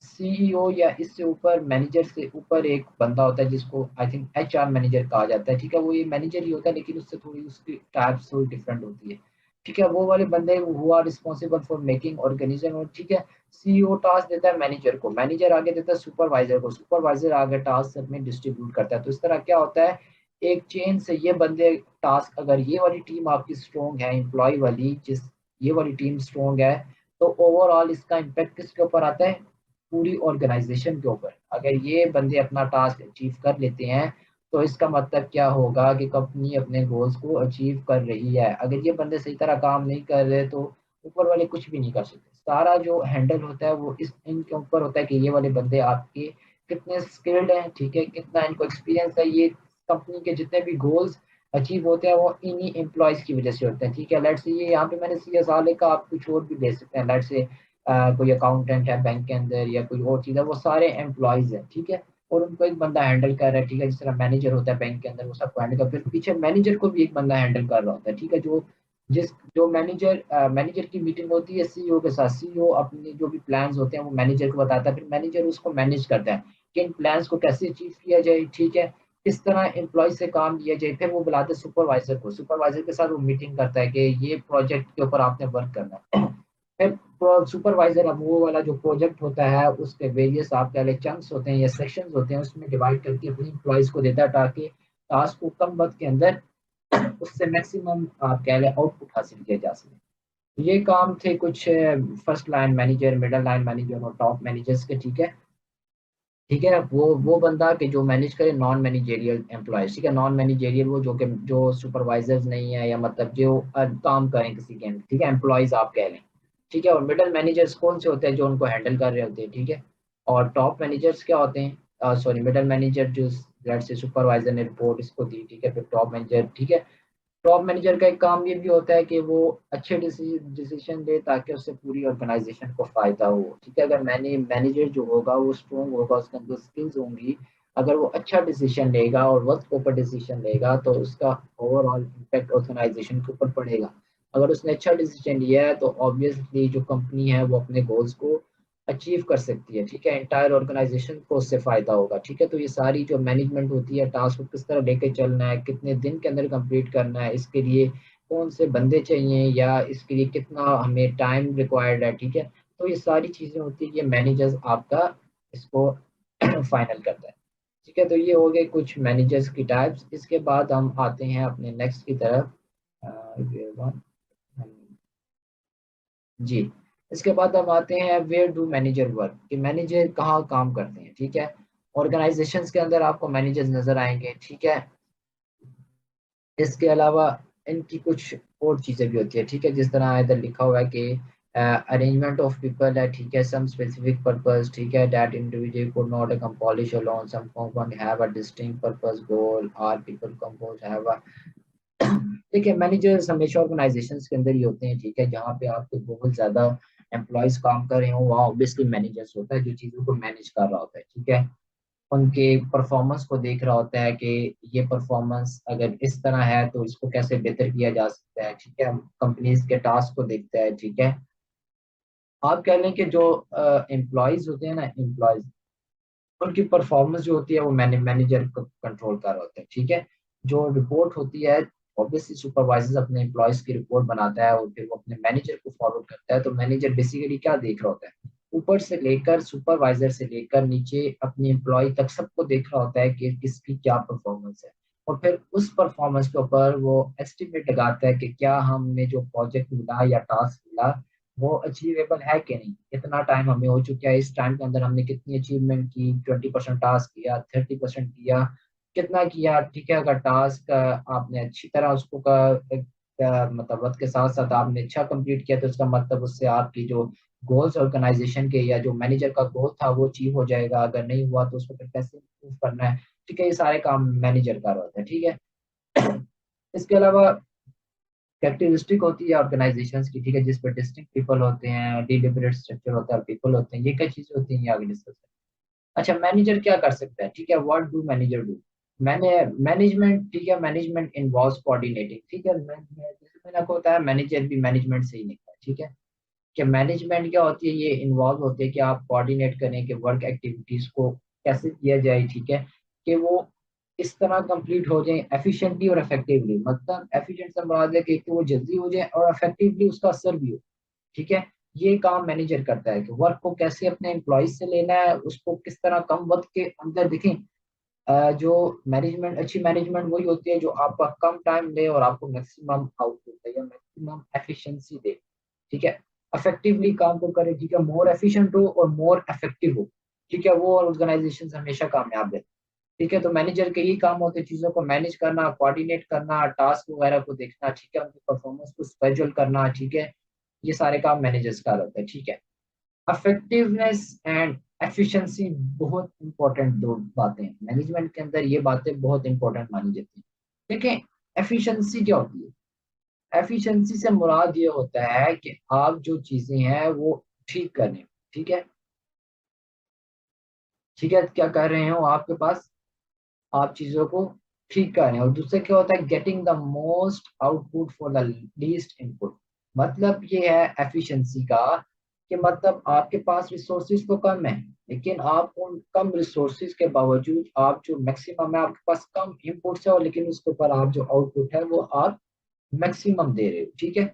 सीईओ या इससे ऊपर, मैनेजर से ऊपर एक बंदा होता है जिसको आई थिंक एचआर मैनेजर कहा जाता है। ठीक है, वो ये मैनेजर ही होता है लेकिन उससे थोड़ी उसकी टाइप्स थोड़ी डिफरेंट होती है। ठीक है, वो वाले बंदे who are responsible for making organization. और ठीक है, सीईओ टास्क देता है मैनेजर को, मैनेजर आगे देता है सुपरवाइजर को, सुपरवाइजर आगे टास्क में डिस्ट्रीब्यूट करता है। तो इस तरह क्या होता है, एक चेन से ये बंदे टास्क, अगर ये वाली टीम आपकी स्ट्रोंग है, एम्प्लॉय वाली, जिस ये वाली टीम स्ट्रोंग है, तो ओवरऑल इसका इम्पेक्ट किसके ऊपर आता है? पूरी ऑर्गेनाइजेशन के ऊपर। अगर ये बंदे अपना टास्क अचीव कर लेते हैं तो इसका मतलब क्या होगा कि कंपनी अपने गोल्स को अचीव कर रही है। अगर ये बंदे सही तरह काम नहीं कर रहे तो ऊपर वाले कुछ भी नहीं कर सकते। सारा जो हैंडल होता है वो इस इनके ऊपर होता है कि ये वाले बंदे आपके कितने स्किल्ड हैं, ठीक है, कितना इनको एक्सपीरियंस है। ये कंपनी के जितने भी गोल्स अचीव होते हैं वो इन्हीं एम्प्लॉयज की वजह से होते हैं। ठीक है, लेट्स से ये यहाँ पे मैंने सीएसआर लिखा, आप कुछ और भी ले सकते हैं। लेट्स से कोई अकाउंटेंट है बैंक के अंदर या कोई और चीज़ है, वो सारे एम्प्लॉयज हैं। ठीक है, और उनको एक बंदा हैंडल कर रहा है। ठीक है, जिस तरह मैनेजर होता है बैंक के अंदर, वो सबको हैंडल कर, फिर पीछे मैनेजर को भी एक बंदा हैंडल कर रहा होता है। ठीक है, जो मैनेजर की मीटिंग होती है सीईओ के साथ, सीईओ अपने जो भी प्लान्स होते हैं वो मैनेजर को बताता है, फिर मैनेजर उसको मैनेज करता है कि इन प्लान्स को कैसे अचीव किया जाए। ठीक है, किस तरह एम्प्लॉय से काम लिया जाए। फिर वो बुलाते हैं सुपरवाइजर को, सुपरवाइजर के साथ वो मीटिंग करता है कि ये प्रोजेक्ट के ऊपर आपने वर्क करना है। फिर सुपरवाइजर अब वो वाला जो प्रोजेक्ट होता है उसके वेरियस आप कह लें चंक्स होते हैं या सेक्शंस होते हैं, उसमें डिवाइड करके अपने एम्प्लॉयज को देता है ताकि टास्क को कम वक्त के अंदर उससे मैक्सिमम आप कह लें आउटपुट हासिल किया जा सके। ये काम थे कुछ first line manager, middle line manager और टॉप मैनेजर्स के। ठीक है, ठीक है, वो बंदा कि जो मैनेज करे नॉन मैनेजेरियल एम्प्लॉयज। ठीक है, नॉन मैनेजेरियल वो जो सुपरवाइजर्स नहीं है या मतलब जो काम करें किसी के, ठीक है, एम्प्लॉयज आप कह लें। ठीक है, और मिडल मैनेजर्स कौन से होते हैं? जो उनको हैंडल कर रहे होते हैं। ठीक है, और टॉप मैनेजर्स क्या होते हैं? सॉरी, मिडल मैनेजर जो लेट्स से सुपरवाइजर ने रिपोर्ट इसको दी। ठीक है, फिर टॉप मैनेजर। ठीक है, टॉप मैनेजर का एक काम ये भी होता है कि वो अच्छे डिसीजन ले ताकि उससे पूरी ऑर्गेनाइजेशन को फायदा हो। ठीक है, अगर मैनेजर जो होगा वो स्ट्रोंग होगा, उसके अंदर स्किल्स होंगी, अगर वो अच्छा डिसीजन लेगा और वक्त के ऊपर डिसीजन लेगा तो उसका ओवरऑल इम्पैक्ट ऑर्गेनाइजेशन के ऊपर पड़ेगा। अगर उसने अच्छा डिसीजन लिया है तो ऑब्वियसली जो कंपनी है वो अपने गोल्स को अचीव कर सकती है। ठीक है, एंटायर ऑर्गेनाइजेशन को उससे फायदा होगा। ठीक है, तो ये सारी जो मैनेजमेंट होती है, टास्क को किस तरह लेके चलना है, कितने दिन के अंदर कंप्लीट करना है, इसके लिए कौन से बंदे चाहिए या इसके लिए कितना हमें टाइम रिक्वायर्ड है। ठीक है, तो ये सारी चीजें होती है, ये मैनेजर्स आपका इसको फाइनल करता है। ठीक है, तो ये हो गए कुछ मैनेजर्स की टाइप्स। इसके बाद हम आते हैं अपने नेक्स्ट की तरफ। अ, जी, इसके बाद हम आते हैं वेयर डू मैनेजर वर्क, कि मैनेजर कहाँ काम करते हैं। ठीक है, ऑर्गेनाइजेशंस के अंदर आपको मैनेजर्स नजर आएंगे। ठीक है, इसके अलावा इनकी कुछ और चीज़ें भी होती है। ठीक है, जिस तरह इधर लिखा हुआ है कि अरेंजमेंट ऑफ पीपल है। ठीक है, सम स्पेसिफिक पर्पस। ठीक है, that individual could not accomplish alone, some compound have a distinct purpose goal, are people compose have a. देखिए, मैनेजर्स हमेशा ऑर्गेनाइजेशंस के अंदर ही होते हैं। ठीक है, जहाँ पे आपके बहुत ज्यादा एम्प्लॉयज काम कर रहे हो वहाँ ऑब्वियसली मैनेजर्स होता है जो चीजों को मैनेज कर रहा होता है। ठीक है, उनके परफॉर्मेंस को देख रहा होता है कि ये परफॉर्मेंस अगर इस तरह है तो इसको कैसे बेहतर किया जा सकता है। ठीक है, कंपनीज के टास्क को देखता है। ठीक है, आप कह लें कि जो एम्प्लॉयज होते हैं ना, एम्प्लॉयज, उनकी परफॉर्मेंस जो होती है वो मैनेजर कंट्रोल कर रहा होता है। ठीक है, जो रिपोर्ट होती है ऑब्वियसली सुपरवाइजर अपने एम्प्लॉयज की रिपोर्ट बनाता है और फिर वो अपने मैनेजर को फॉरवर्ड करता है। तो मैनेजर बेसिकली क्या देख रहा होता है? ऊपर से लेकर सुपरवाइजर से लेकर नीचे अपने एम्प्लॉय तक सबको देख रहा होता है कि किसकी क्या परफॉर्मेंस है, और फिर उस परफॉर्मेंस के ऊपर वो एस्टिमेट लगाता है कि क्या हमें जो प्रोजेक्ट मिला या टास्क मिला वो अचीवेबल है कि नहीं। इतना टाइम हमें हो चुका है, इस टाइम के अंदर हमने कितनी अचीवमेंट की, 20% टास्क किया, 30% किया, कितना किया। ठीक है, अगर टास्क आपने अच्छी तरह उसको मतलब वक्त के साथ साथ आपने अच्छा कंप्लीट किया तो इसका मतलब उससे आपकी जो गोल्स ऑर्गेनाइजेशन के या जो मैनेजर का गोल था वो अचीव हो जाएगा। अगर नहीं हुआ तो उसको फिर कैसे इम्प्रूव करना है। ठीक है, ये सारे काम मैनेजर का होता है। ठीक है, इसके अलावा कैरेक्टरिस्टिक होती है ऑर्गेनाइजेशंस की। ठीक है, जिस पर डिस्टिंक्ट पीपल होते हैं, डिलिबरेट स्ट्रक्चर होता है, पीपल होते हैं, ये क्या चीजें होती हैं ये आगे डिस्कस करें। अच्छा, मैनेजर क्या कर सकता है? ठीक है, व्हाट डू मैनेजर डू? मैंने मैनेजमेंट, ठीक है, मैनेजमेंट इन्वॉल्व्स कोऑर्डिनेटिंग, ठीक है। जैसे मैंने आपको बताया मैनेजर भी मैनेजमेंट से ही निकला है, ठीक है। कि मैनेजमेंट क्या होती है, ये इन्वॉल्व होती है कि आप कोऑर्डिनेट करें कि वर्क एक्टिविटीज को कैसे किया जाए, ठीक है, कि वो इस तरह कंप्लीट हो जाए एफिशिएंटली और इफेक्टिवली। मतलब एफिशिएंट से मुराद है कि वो जल्दी हो जाए और इफेक्टिवली उसका असर भी हो, ठीक है। ये काम मैनेजर करता है कि वर्क को कैसे अपने एम्प्लॉयज से लेना है, उसको किस तरह कम वक्त के अंदर देखें। जो मैनेजमेंट, अच्छी मैनेजमेंट वही होती है जो आपका कम टाइम ले और आपको मैक्सिमम आउटपुट दे या मैक्सिमम एफिशिएंसी दे, ठीक है। इफेक्टिवली काम को करे, ठीक है, मोर एफिशिएंट हो और मोर इफेक्टिव हो, ठीक है, वो ऑर्गेनाइजेशन हमेशा कामयाब रहती है, ठीक है। तो मैनेजर के यही काम होते हैं, चीजों को मैनेज करना, कोऑर्डिनेट करना, टास्क वगैरह को देखना, ठीक है, उनकी परफॉर्मेंस को स्केड्यूल करना, ठीक है। ये सारे काम मैनेजर्स का होता है, ठीक है। इफेक्टिवनेस एंड एफिशिएंसी बहुत इंपॉर्टेंट दो बातें हैं मैनेजमेंट के अंदर, ये बातें बहुत इंपॉर्टेंट मानी जाती हैं। देखें एफिशिएंसी क्या होती है। एफिशिएंसी से मुराद ये होता है कि आप जो चीजें हैं वो ठीक करें, ठीक है, ठीक है, क्या कर रहे हो आपके पास, आप चीजों को ठीक कर रहे हैं। और दूसरे क्या होता है, getting the most output for the least input. मतलब ये है एफिशिएंसी का कि मतलब आपके पास रिसोर्सेज तो कम है, लेकिन आप उन कम रिसोर्सेज के बावजूद आप जो मैक्सिमम है, आपके पास कम इनपुट्स है और लेकिन उसके ऊपर आप जो आउटपुट है वो आप मैक्सिमम दे रहे हो, ठीक है।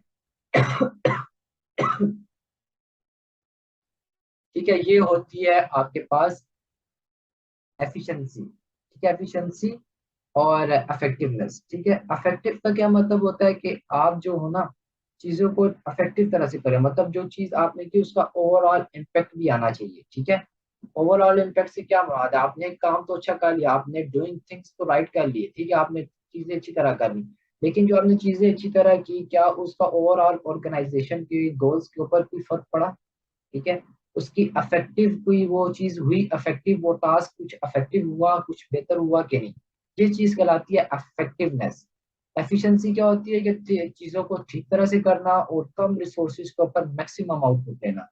ठीक है, ये होती है आपके पास एफिशिएंसी, ठीक है, एफिशिएंसी और इफेक्टिवनेस, ठीक है। इफेक्टिव का क्या मतलब होता है कि आप जो हो ना चीजों को इफेक्टिव तरह से करें, मतलब जो चीज आपने की उसका ओवरऑल इम्पैक्ट भी आना चाहिए, ठीक है। ओवरऑल इम्पैक्ट से क्या मुराद है, आपने एक काम तो अच्छा कर लिया, आपने डूइंग थिंग्स तो राइट कर लिए, ठीक है, आपने चीजें अच्छी तरह कर ली, लेकिन जो आपने चीजें अच्छी तरह की, क्या उसका ओवरऑल ऑर्गेनाइजेशन के गोल्स के ऊपर कोई फर्क पड़ा, ठीक है। उसकी अफेक्टिव कोई वो चीज हुई अफेक्टिव, वो टास्क कुछ अफेक्टिव हुआ, कुछ बेहतर हुआ कि नहीं, ये चीज कहलाती है अफेक्टिवनेस। एफिशिएंसी क्या होती है कि चीजों को ठीक तरह से करना और कम रिसोर्सेज के ऊपर मैक्सिमम आउटपुट देना।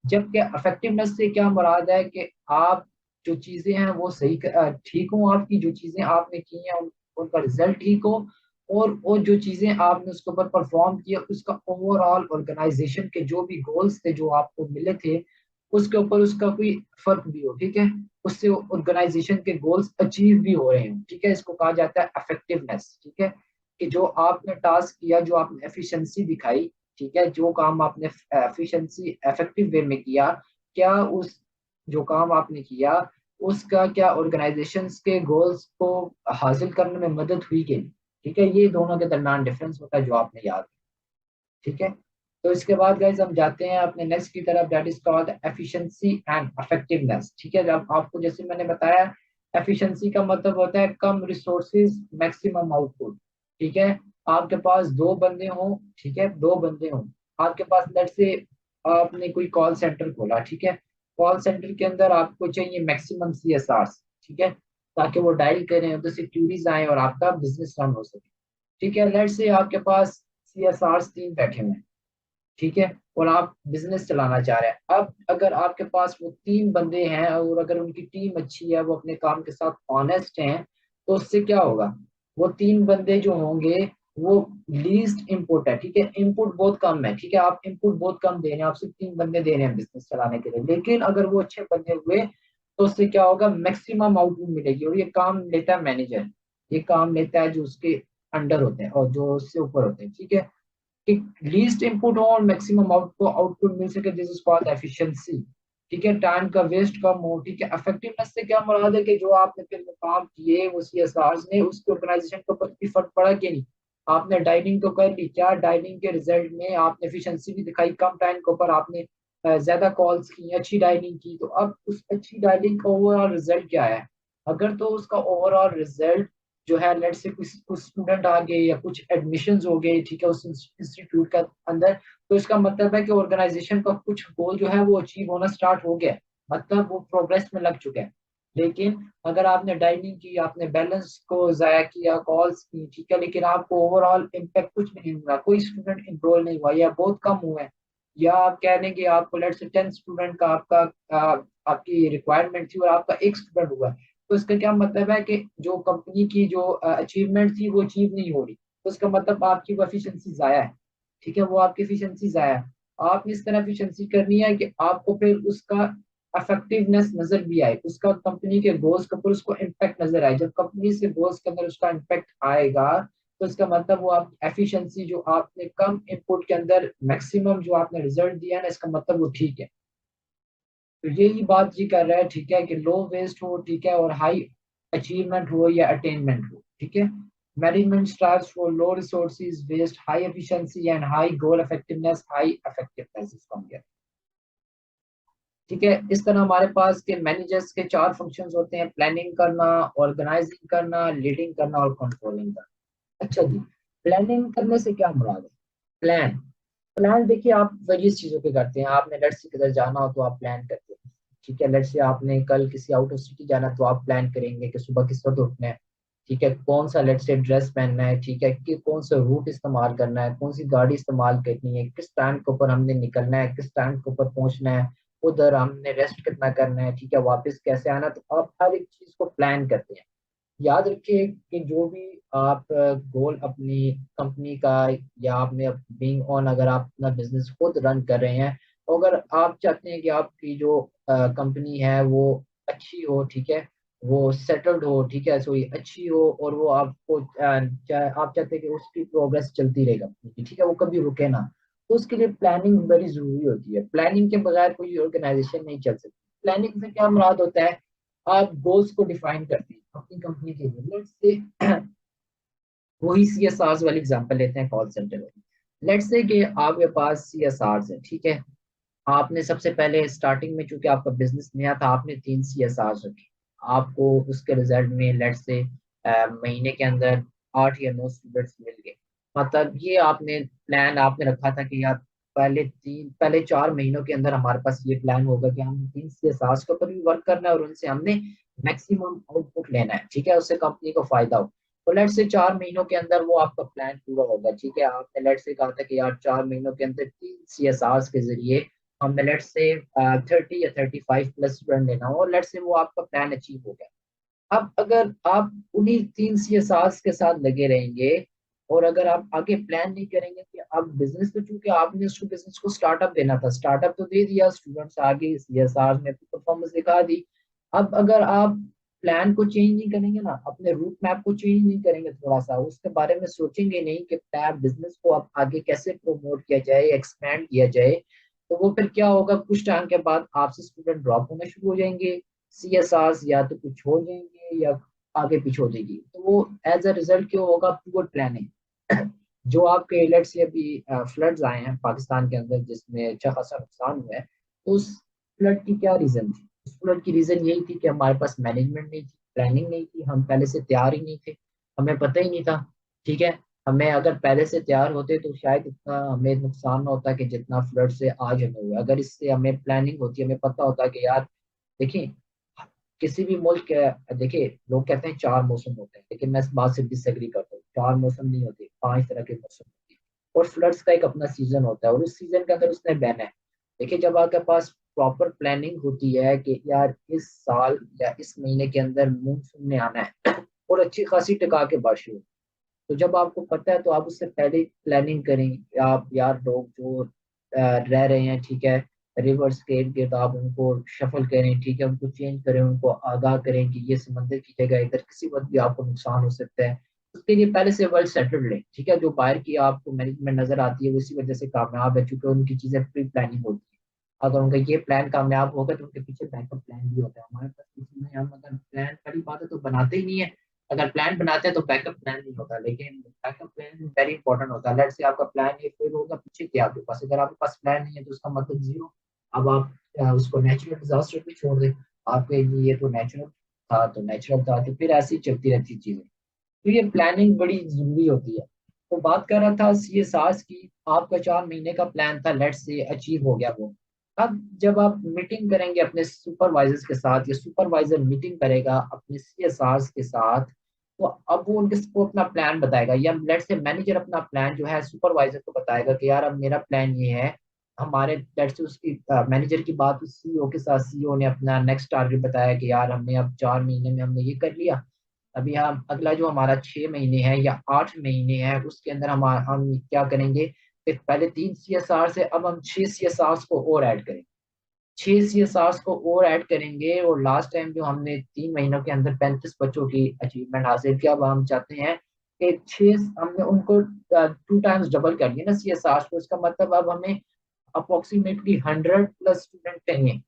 जबकि इफेक्टिवनेस से क्या मुराद है कि आप जो चीजें हैं वो सही ठीक हो, आपकी जो चीजें आपने की हैं उनका रिजल्ट ठीक हो, और वो जो चीजें आपने उसके ऊपर परफॉर्म किया उसका ओवरऑल ऑर्गेनाइजेशन के जो भी गोल्स थे जो आपको मिले थे उसके ऊपर उसका कोई फर्क भी हो, ठीक है, उससे ऑर्गेनाइजेशन के गोल्स अचीव भी हो रहे हैं, ठीक है। इसको कहा जाता है इफेक्टिवनेस, ठीक है, कि जो आपने टास्क किया, जो आपने एफिशिएंसी दिखाई, ठीक है, जो काम आपने एफिशिएंसी इफेक्टिव वे में किया, क्या उस जो काम आपने किया उसका क्या ऑर्गेनाइजेशंस के गोल्स को हासिल करने में मदद हुई कि नहीं, ठीक है। ये दोनों के दरमियान डिफरेंस होता है जो आपने याद, ठीक है। तो इसके बाद गाइस हम जाते हैं अपने नेक्स्ट की तरफ, that is called efficiency and effectiveness, ठीक है। जब आपको जैसे मैंने बताया एफिशिएंसी का मतलब होता है कम रिसोर्सेज मैक्सिमम आउटपुट, ठीक है। आपके पास दो बंदे हों, ठीक है, दो बंदे हों आपके पास, लेट्स से आपने कोई कॉल सेंटर खोला, ठीक है, कॉल सेंटर के अंदर आपको चाहिए मैक्सिमम सीएसआर, ठीक है, ताकि वो डायल करें, उधर से क्यूरीज आए और आपका बिजनेस रन हो सके, ठीक है। लेट्स से आपके पास सीएसआर तीन बैठे हुए हैं, ठीक है, और आप बिजनेस चलाना चाह रहे हैं। अब अगर आपके पास वो तीन बंदे हैं और अगर उनकी टीम अच्छी है, वो अपने काम के साथ ऑनेस्ट हैं, तो उससे क्या होगा, वो तीन बंदे जो होंगे वो लीस्ट इनपुट है, ठीक है, इनपुट बहुत कम है, ठीक है, आप इनपुट बहुत कम दे रहे हैं, आप सिर्फ तीन बंदे दे रहे हैं बिजनेस चलाने के लिए, लेकिन अगर वो अच्छे बंदे हुए तो उससे क्या होगा, मैक्सिमम आउटपुट मिलेगी। और ये काम लेता है मैनेजर, ये काम लेता है जो उसके अंडर होते हैं और जो उससे ऊपर होते हैं, ठीक है, कि लीस्ट इनपुट हो और मैक्सिमम आउटपुट मिल सके, दिस इज कॉल्ड एफिशिएंसी, ठीक है। टाइम का वेस्ट कम हो, ठीक है। इफेक्टिवनेस से क्या मुराद है कि जो आपने फिर काम किए वो सीएसआर ने उसके ऑर्गेनाइजेशन के ऊपर भी फर्क पड़ा कि नहीं, आपने डाइनिंग तो कर ली, क्या डाइनिंग के रिजल्ट में आपने एफिशिएंसी भी दिखाई, कम टाइम के ऊपर आपने ज्यादा कॉल्स की, अच्छी डाइनिंग की, तो अब उस अच्छी डाइनिंग का ओवरऑल रिजल्ट क्या है, अगर तो उसका ओवरऑल रिजल्ट जो है, लेट से कुछ स्टूडेंट आ गए या कुछ एडमिशन्स हो गए, ठीक है, उस इंस्टीट्यूट का अंदर, तो इसका मतलब है कि ऑर्गेनाइजेशन का कुछ गोल जो है वो अचीव होना स्टार्ट हो गया, मतलब वो प्रोग्रेस में लग चुका है। लेकिन अगर आपने डाइनिंग की, आपने बैलेंस को जाया किया, कॉल्स की, ठीक है, लेकिन आपको ओवरऑल इम्पैक्ट कुछ नहीं हुआ, कोई स्टूडेंट इनरोल नहीं हुआ या बहुत कम हुआ है, या आप कह लें कि आपको लेट से 10 स्टूडेंट का आपका आपकी रिक्वायरमेंट थी और आपका एक स्टूडेंट हुआ, तो इसका क्या मतलब है कि जो कंपनी की जो अचीवमेंट थी वो अचीव नहीं हो रही, तो इसका मतलब आपकी वो एफिशिएंसी जाया है। ठीक है, वो आपकी एफिशिएंसी जाया है। आपने इस तरह एफिशिएंसी करनी है कि आपको फिर उसका इफेक्टिवनेस नजर भी आए, उसका कंपनी के गोल्स के ऊपर उसको इम्पैक्ट नजर आए। जब कंपनी से गोल्स के अंदर उसका इम्पैक्ट आएगा, तो इसका मतलब वो आप एफिशिएंसी जो आपने कम इनपुट के अंदर मैक्सिमम जो आपने रिजल्ट दिया है ना, इसका मतलब वो ठीक है। तो यही बात ये कर रहा है, ठीक है, कि लो वेस्ट हो, ठीक है, और हाई अचीवमेंट हो या अटेनमेंट हो। ठीक है, management stars for low resources waste, high efficiency and high goal effectiveness, high effectiveness इसका हो गया। ठीक है, इस तरह हमारे पास के मैनेजर्स के चार फंक्शंस होते हैं: प्लानिंग करना, ऑर्गेनाइजिंग करना, लीडिंग करना और कंट्रोलिंग करना। अच्छा जी, प्लानिंग करने से क्या मुराद है? प्लान, प्लान देखिए आप वेरियस चीजों पे करते हैं। आपने लेट्स से किधर जाना हो तो आप प्लान करते हैं। ठीक है, लेट्स से आपने कल किसी आउट ऑफ सिटी जाना तो आप प्लान करेंगे कि सुबह किस वक्त उठना है। ठीक है, कौन सा लेट्स से ड्रेस पहनना है, ठीक है, कि कौन सा रूट इस्तेमाल करना है, कौन सी गाड़ी इस्तेमाल करनी है, किस टाइम के ऊपर हमने निकलना है, किस टाइम के ऊपर पहुंचना है, उधर हमने रेस्ट कितना करना है, ठीक है, वापस कैसे आना। तो आप हर एक चीज को प्लान करते हैं। याद रखिए कि जो भी आप गोल अपनी कंपनी का, या आपने बीइंग ऑन, अगर आप अपना बिजनेस खुद रन कर रहे हैं, तो अगर आप चाहते हैं कि आपकी जो कंपनी है वो अच्छी हो, ठीक है, वो सेटल्ड हो, ठीक है, सो ये अच्छी हो, और वो आपको आप चाहते हैं कि उसकी प्रोग्रेस चलती रहेगा कंपनी की, ठीक है, वो कभी रुके ना। तो उसके लिए प्लानिंग बड़ी जरूरी होती है। प्लानिंग के बगैर कोई ऑर्गेनाइजेशन नहीं चल सकती। प्लानिंग से क्या मुराद होता है? आप गोल्स को डिफाइन करते हैं अपनी कंपनी के लिए। लेट्स से वही CSR वाली एग्जांपल लेते हैं, कॉल सेंटर वाली। लेट्स से कि आपके पास CSR है, ठीक है, आपने सबसे पहले स्टार्टिंग में, चूंकि आपका बिजनेस नया था, आपने 3 CSR रखे। आपको उसके रिजल्ट में लेट्स से महीने के अंदर 8 या 9 स्टूडेंट्स मिल गए। मतलब ये आपने प्लान आपने रखा था कि यार पहले 4 महीनों के अंदर हमारे पास ये प्लान होगा कि हम 3 CSR के ऊपर भी वर्क करना है और उनसे हमने मैक्सिमम आउटपुट लेना है, ठीक है, उससे कंपनी को फायदा हो। तो लेट्स से 4 महीनों के अंदर वो आपका प्लान पूरा होगा। ठीक है, आपने लेट्स से कहा था कि यार 4 महीनों के अंदर 3 CSR के जरिए हमें लेट्स से 30 या 35 प्लस स्टूडेंट लेना हो, और लेट्स से वो आपका प्लान अचीव हो गया। अब अगर आप उन्हीं 3 CSR के साथ लगे रहेंगे, और अगर आप आगे प्लान नहीं करेंगे कि आप बिजनेस, तो चूंकि आपने उसको बिजनेस को स्टार्टअप देना था, स्टार्टअप तो दे दिया, स्टूडेंट्स आगे CSR में परफॉर्मेंस दिखा दी। अब अगर आप प्लान को चेंज नहीं करेंगे ना, अपने रूट मैप को चेंज नहीं करेंगे, थोड़ा सा उसके बारे में सोचेंगे नहीं कि प्लान बिजनेस को आप आगे कैसे प्रमोट किया जाए, एक्सपैंड किया जाए, तो वो फिर क्या होगा, कुछ टाइम के बाद आपसे स्टूडेंट ड्रॉप होने शुरू हो जाएंगे। CSR या तो कुछ हो जाएंगे या आगे पीछे हो जाएगी। तो वो एज अ रिजल्ट क्यों होगा? Poor planning. जो आपके लेट से अभी फ्लड्स आए हैं पाकिस्तान के अंदर, जिसमें अच्छा खासा नुकसान हुआ है, तो उस फ्लड की क्या रीजन थी? उस फ्लड की रीजन यही थी कि हमारे पास मैनेजमेंट नहीं थी, प्लानिंग नहीं थी, हम पहले से तैयार ही नहीं थे, हमें पता ही नहीं था। ठीक है, हमें अगर पहले से तैयार होते तो शायद इतना हमें नुकसान ना होता कि जितना फ्लड से आज हमें हुआ। अगर इससे हमें प्लानिंग होती, हमें पता होता कि यार देखिए, किसी भी मुल्क के देखिए, लोग कहते हैं 4 मौसम होते हैं, लेकिन मैं इस बात से डिसएग्री करता हूँ। 4 मौसम नहीं होते, 5 तरह के मौसम होते हैं, और फ्लड्स का एक अपना सीजन होता है, और उस सीजन के अंदर उसने बहना है। देखिए, जब आपके पास प्रॉपर प्लानिंग होती है कि यार इस साल या इस महीने के अंदर मानसून ने आना है और अच्छी खासी टिका के बारिश हो, तो जब आपको पता है तो आप उससे पहले प्लानिंग करें। आप यार लोग जो रह रहे हैं, ठीक है, रिवर्स के इर्द गिर्द, आप उनको शफल करें, ठीक है, उनको चेंज करें, उनको आगाह करें कि ये समंदर की जगह इधर किसी वक्त भी आपको नुकसान हो सकता है। उसके लिए पहले से वर्ल्ड सेटल्ड लें, ठीक है, जो बाहर की आपको मैनेजमेंट नजर आती है वो इसी वजह से कामयाब है, क्योंकि उनकी चीजें प्री प्लानिंग होती है। अगर उनका ये प्लान कामयाब होगा तो उनके पीछे बैकअप प्लान भी होता है। हमारे पास किसी में हम अगर प्लान, पहली बात है तो बनाते ही नहीं है। अगर प्लान बनाते हैं तो बैकअप प्लान नहीं होता, लेकिन बैकअप प्लान वेरी इंपॉर्टेंट होता है। लेट्स से आपका प्लान ये फेल होगा, पीछे क्या आपके पास? अगर आपके पास प्लान नहीं है तो उसका मतलब जीरो। अब आप उसको नेचुरल डिजास्टर पे छोड़ दें, आपके लिए ये तो नेचुरल था, तो नेचुरल था, तो फिर ऐसी चलती रहती चीजें। तो ये प्लानिंग बड़ी जरूरी होती है। तो बात कर रहा था CSR की। आपका 4 महीने का प्लान था, लेट्स से अचीव हो गया वो। अब जब आप मीटिंग करेंगे अपने सुपरवाइजर्स के साथ, या सुपरवाइजर मीटिंग करेगा अपने CSR के साथ, तो अब वो उनके को अपना प्लान बताएगा, या लेट्स से मैनेजर अपना प्लान जो है सुपरवाइजर को बताएगा कि यार अब मेरा प्लान ये है, हमारे लेट्स से उसकी मैनेजर की बात उस सीईओ के साथ, सीईओ ने अपना नेक्स्ट टारगेट बताया कि यार हमने अब 4 महीने में हमने ये कर लिया, अभी हम अगला जो हमारा 6 महीने है या 8 महीने है उसके अंदर हम क्या करेंगे कि पहले 3 CSR से अब हम 6 CSR को और ऐड करेंगे, 6 CSR को और ऐड करेंगे। और लास्ट टाइम जो हमने 3 महीनों के अंदर 35 बच्चों की अचीवमेंट हासिल किया, अब हम चाहते हैं कि 6 हमने उनको 2 टाइम्स डबल कर दिया ना CSR को। इसका मतलब अब हमें अप्रोक्सीमेटली 100+ स्टूडेंट चाहिए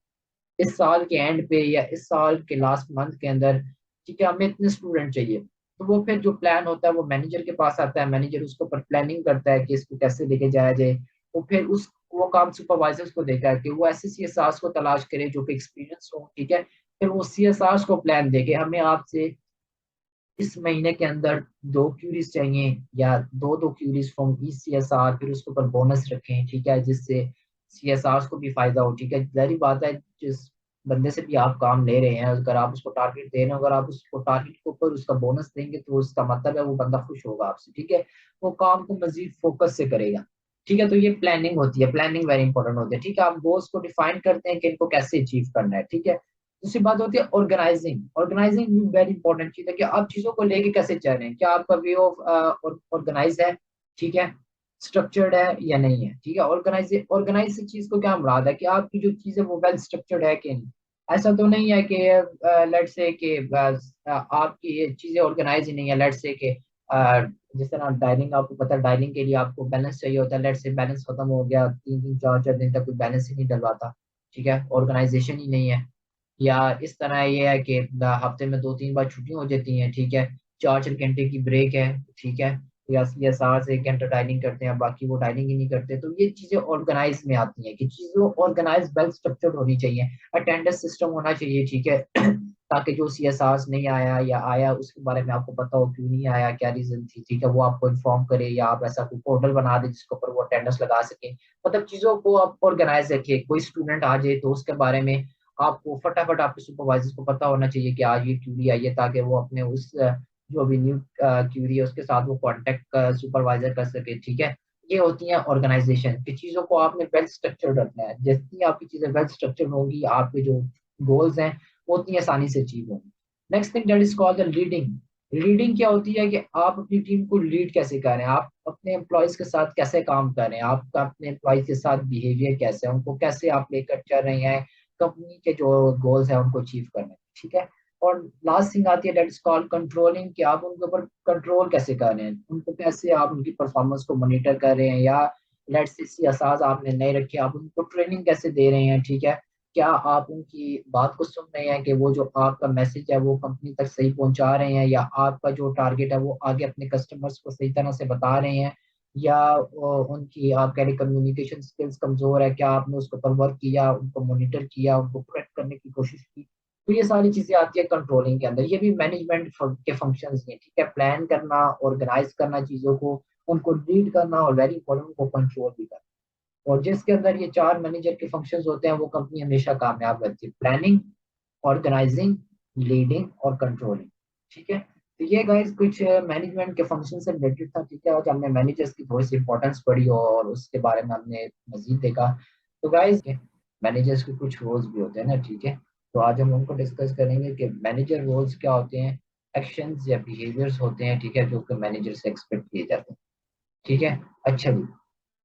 इस साल के एंड पे या इस साल के लास्ट मंथ के अंदर। ठीक है, हमें इतने स्टूडेंट चाहिए। तो वो फिर जो प्लान होता है वो मैनेजर के पास आता है, मैनेजर उसके ऊपर प्लानिंग करता है कि इसको कैसे लेके जाया जाए। वो फिर उस वो काम सुपरवाइजर्स को देता है कि वो ऐसे CSRs को तलाश करे जो कि एक्सपीरियंस हो। ठीक है, फिर वो CSRs को प्लान देके हमें आपसे इस महीने के अंदर 2 क्यूरीज चाहिए या दो क्यूरीज फ्रॉम ईच CSR, फिर उसके ऊपर बोनस रखें। ठीक है, जिससे CSR को भी फायदा हो। ठीक है, जाहिर बात है जिस बंदे से भी आप काम ले रहे हैं, अगर आप उसको टारगेट दे रहे हैं, अगर आप उसको टारगेट के ऊपर उसका बोनस देंगे तो उसका मतलब है वो बंदा खुश होगा आपसे। ठीक है, वो काम को मजीद फोकस से करेगा। ठीक है, तो ये प्लानिंग होती है, प्लानिंग वेरी इंपॉर्टेंट होती है। ठीक है, आप गोल्स को डिफाइन करते हैं कि इनको कैसे अचीव करना है। ठीक है, दूसरी बात होती है ऑर्गेनाइजिंग। ऑर्गेनाइजिंग भी वेरी इंपॉर्टेंट चीज है कि आप चीजों को लेके कैसे चल रहे हैं, क्या आपका वे ऑफ ऑर्गेनाइज है। ठीक है, स्ट्रक्चर्ड है या नहीं है। ठीक है, ऑर्गेनाइज से चीज को क्या मुराद है कि आपकी जो चीज है वो वेल स्ट्रक्चर्ड है कि नहीं। ऐसा तो नहीं है कि लेट से कि आपकी ये चीजें ऑर्गेनाइज ही नहीं है। लेट से कि जिस तरह डाइनिंग, आपको पता है डाइनिंग के लिए आपको बैलेंस चाहिए होता है, लेट से बैलेंस खत्म हो गया, 3 दिन 4 4 दिन तक कोई बैलेंस ही नहीं डलवाता। ठीक है, ऑर्गेनाइजेशन ही नहीं है। या इस तरह ये है कि हफ्ते में 2 3 बार छुट्टियां हो जाती हैं। ठीक है, 4 4 घंटे की ब्रेक है। ठीक है, या 7 से 1 घंटा डाइनिंग करते हैं, बाकी वो डाइनिंग ही नहीं करते। तो ये चीजें ऑर्गेनाइज में आती हैं कि चीजों ऑर्गेनाइज वेल स्ट्रक्चर्ड होनी चाहिए, अटेंडेंस सिस्टम होना चाहिए। ठीक है ताकि जो CSR नहीं आया या आया उसके बारे में आपको पता हो क्यों नहीं आया, क्या रीजन थी। ठीक है, वो आपको इन्फॉर्म करे या आप ऐसा कोई पोर्टल बना दे जिसके ऊपर वो अटेंडेंस लगा सके। मतलब चीजों को आप ऑर्गेनाइज रखिए। कोई स्टूडेंट आ जाए तो उसके बारे में आपको फटाफट आपके सुपरवाइजर को पता होना चाहिए कि आज ये क्यूरी आई है, ताकि वो अपने उस जो भी न्यू क्यूरी है उसके साथ वो कांटेक्ट सुपरवाइजर कर सके। ठीक है, ये होती है ऑर्गेनाइजेशन की चीजों को आपने वेल स्ट्रक्चर्ड रखना है। जितनी आपकी चीजें वेल स्ट्रक्चर्ड होंगी, आपके जो गोल्स हैं वो उतनी आसानी से अचीव होंगे। Next thing that is called the leading. Leading क्या होती है कि आप अपनी टीम को लीड कैसे कर रहे हैं, आप अपने एम्प्लॉयज के साथ कैसे काम कर रहे हैं, आपका अपने एम्प्लॉयज के साथ बिहेवियर कैसे है, उनको कैसे आप लेकर चल रहे हैं कंपनी के जो गोल्स है उनको अचीव करने। ठीक है, और लास्ट थिंग आती है दैट इज कॉल्ड कंट्रोलिंग, कि आप उनके ऊपर कंट्रोल कैसे कर रहे हैं, उनको कैसे आप उनकी परफॉर्मेंस को मॉनिटर कर रहे हैं, या लेट्स से असाज आपने नहीं रखे, आप उनको ट्रेनिंग कैसे दे रहे हैं। ठीक है, क्या आप उनकी बात को सुन रहे हैं कि वो जो आपका मैसेज है वो कंपनी तक सही पहुंचा रहे हैं, या आपका जो टारगेट है वो आगे अपने कस्टमर्स को सही तरह से बता रहे हैं, या उनकी आप कह रहे कम्युनिकेशन स्किल्स कमजोर है, क्या आपने उसके ऊपर वर्क किया, उनको मॉनिटर किया, उनको करेक्ट करने की कोशिश की। तो ये सारी चीजें आती है कंट्रोलिंग के अंदर। ये भी मैनेजमेंट के फंक्शंस हैं। ठीक है, प्लान करना, ऑर्गेनाइज करना चीजों को, उनको लीड करना, और वेरी इंपॉर्टेंट उनको कंट्रोल भी करना। और जिसके अंदर ये 4 मैनेजर के फंक्शंस होते हैं वो कंपनी हमेशा कामयाब रहती है: प्लानिंग, ऑर्गेनाइजिंग, लीडिंग और कंट्रोलिंग। ठीक है, तो ये गाइस कुछ मैनेजमेंट के फंक्शन से रिलेटेड था। ठीक है, आज हमने मैनेजर्स की थोड़ी सी इंपॉर्टेंस पढ़ी और उसके बारे में हमने मजीद देखा। तो गाइस मैनेजर्स के कुछ रोल्स भी होते हैं ना। ठीक है, तो आज हम उनको डिस्कस करेंगे कि मैनेजर रोल्स क्या होते हैं, एक्शंस या बिहेवियर्स होते हैं। ठीक है, जो कि मैनेजर से एक्सपेक्ट किए जाते हैं। ठीक है, अच्छा जी,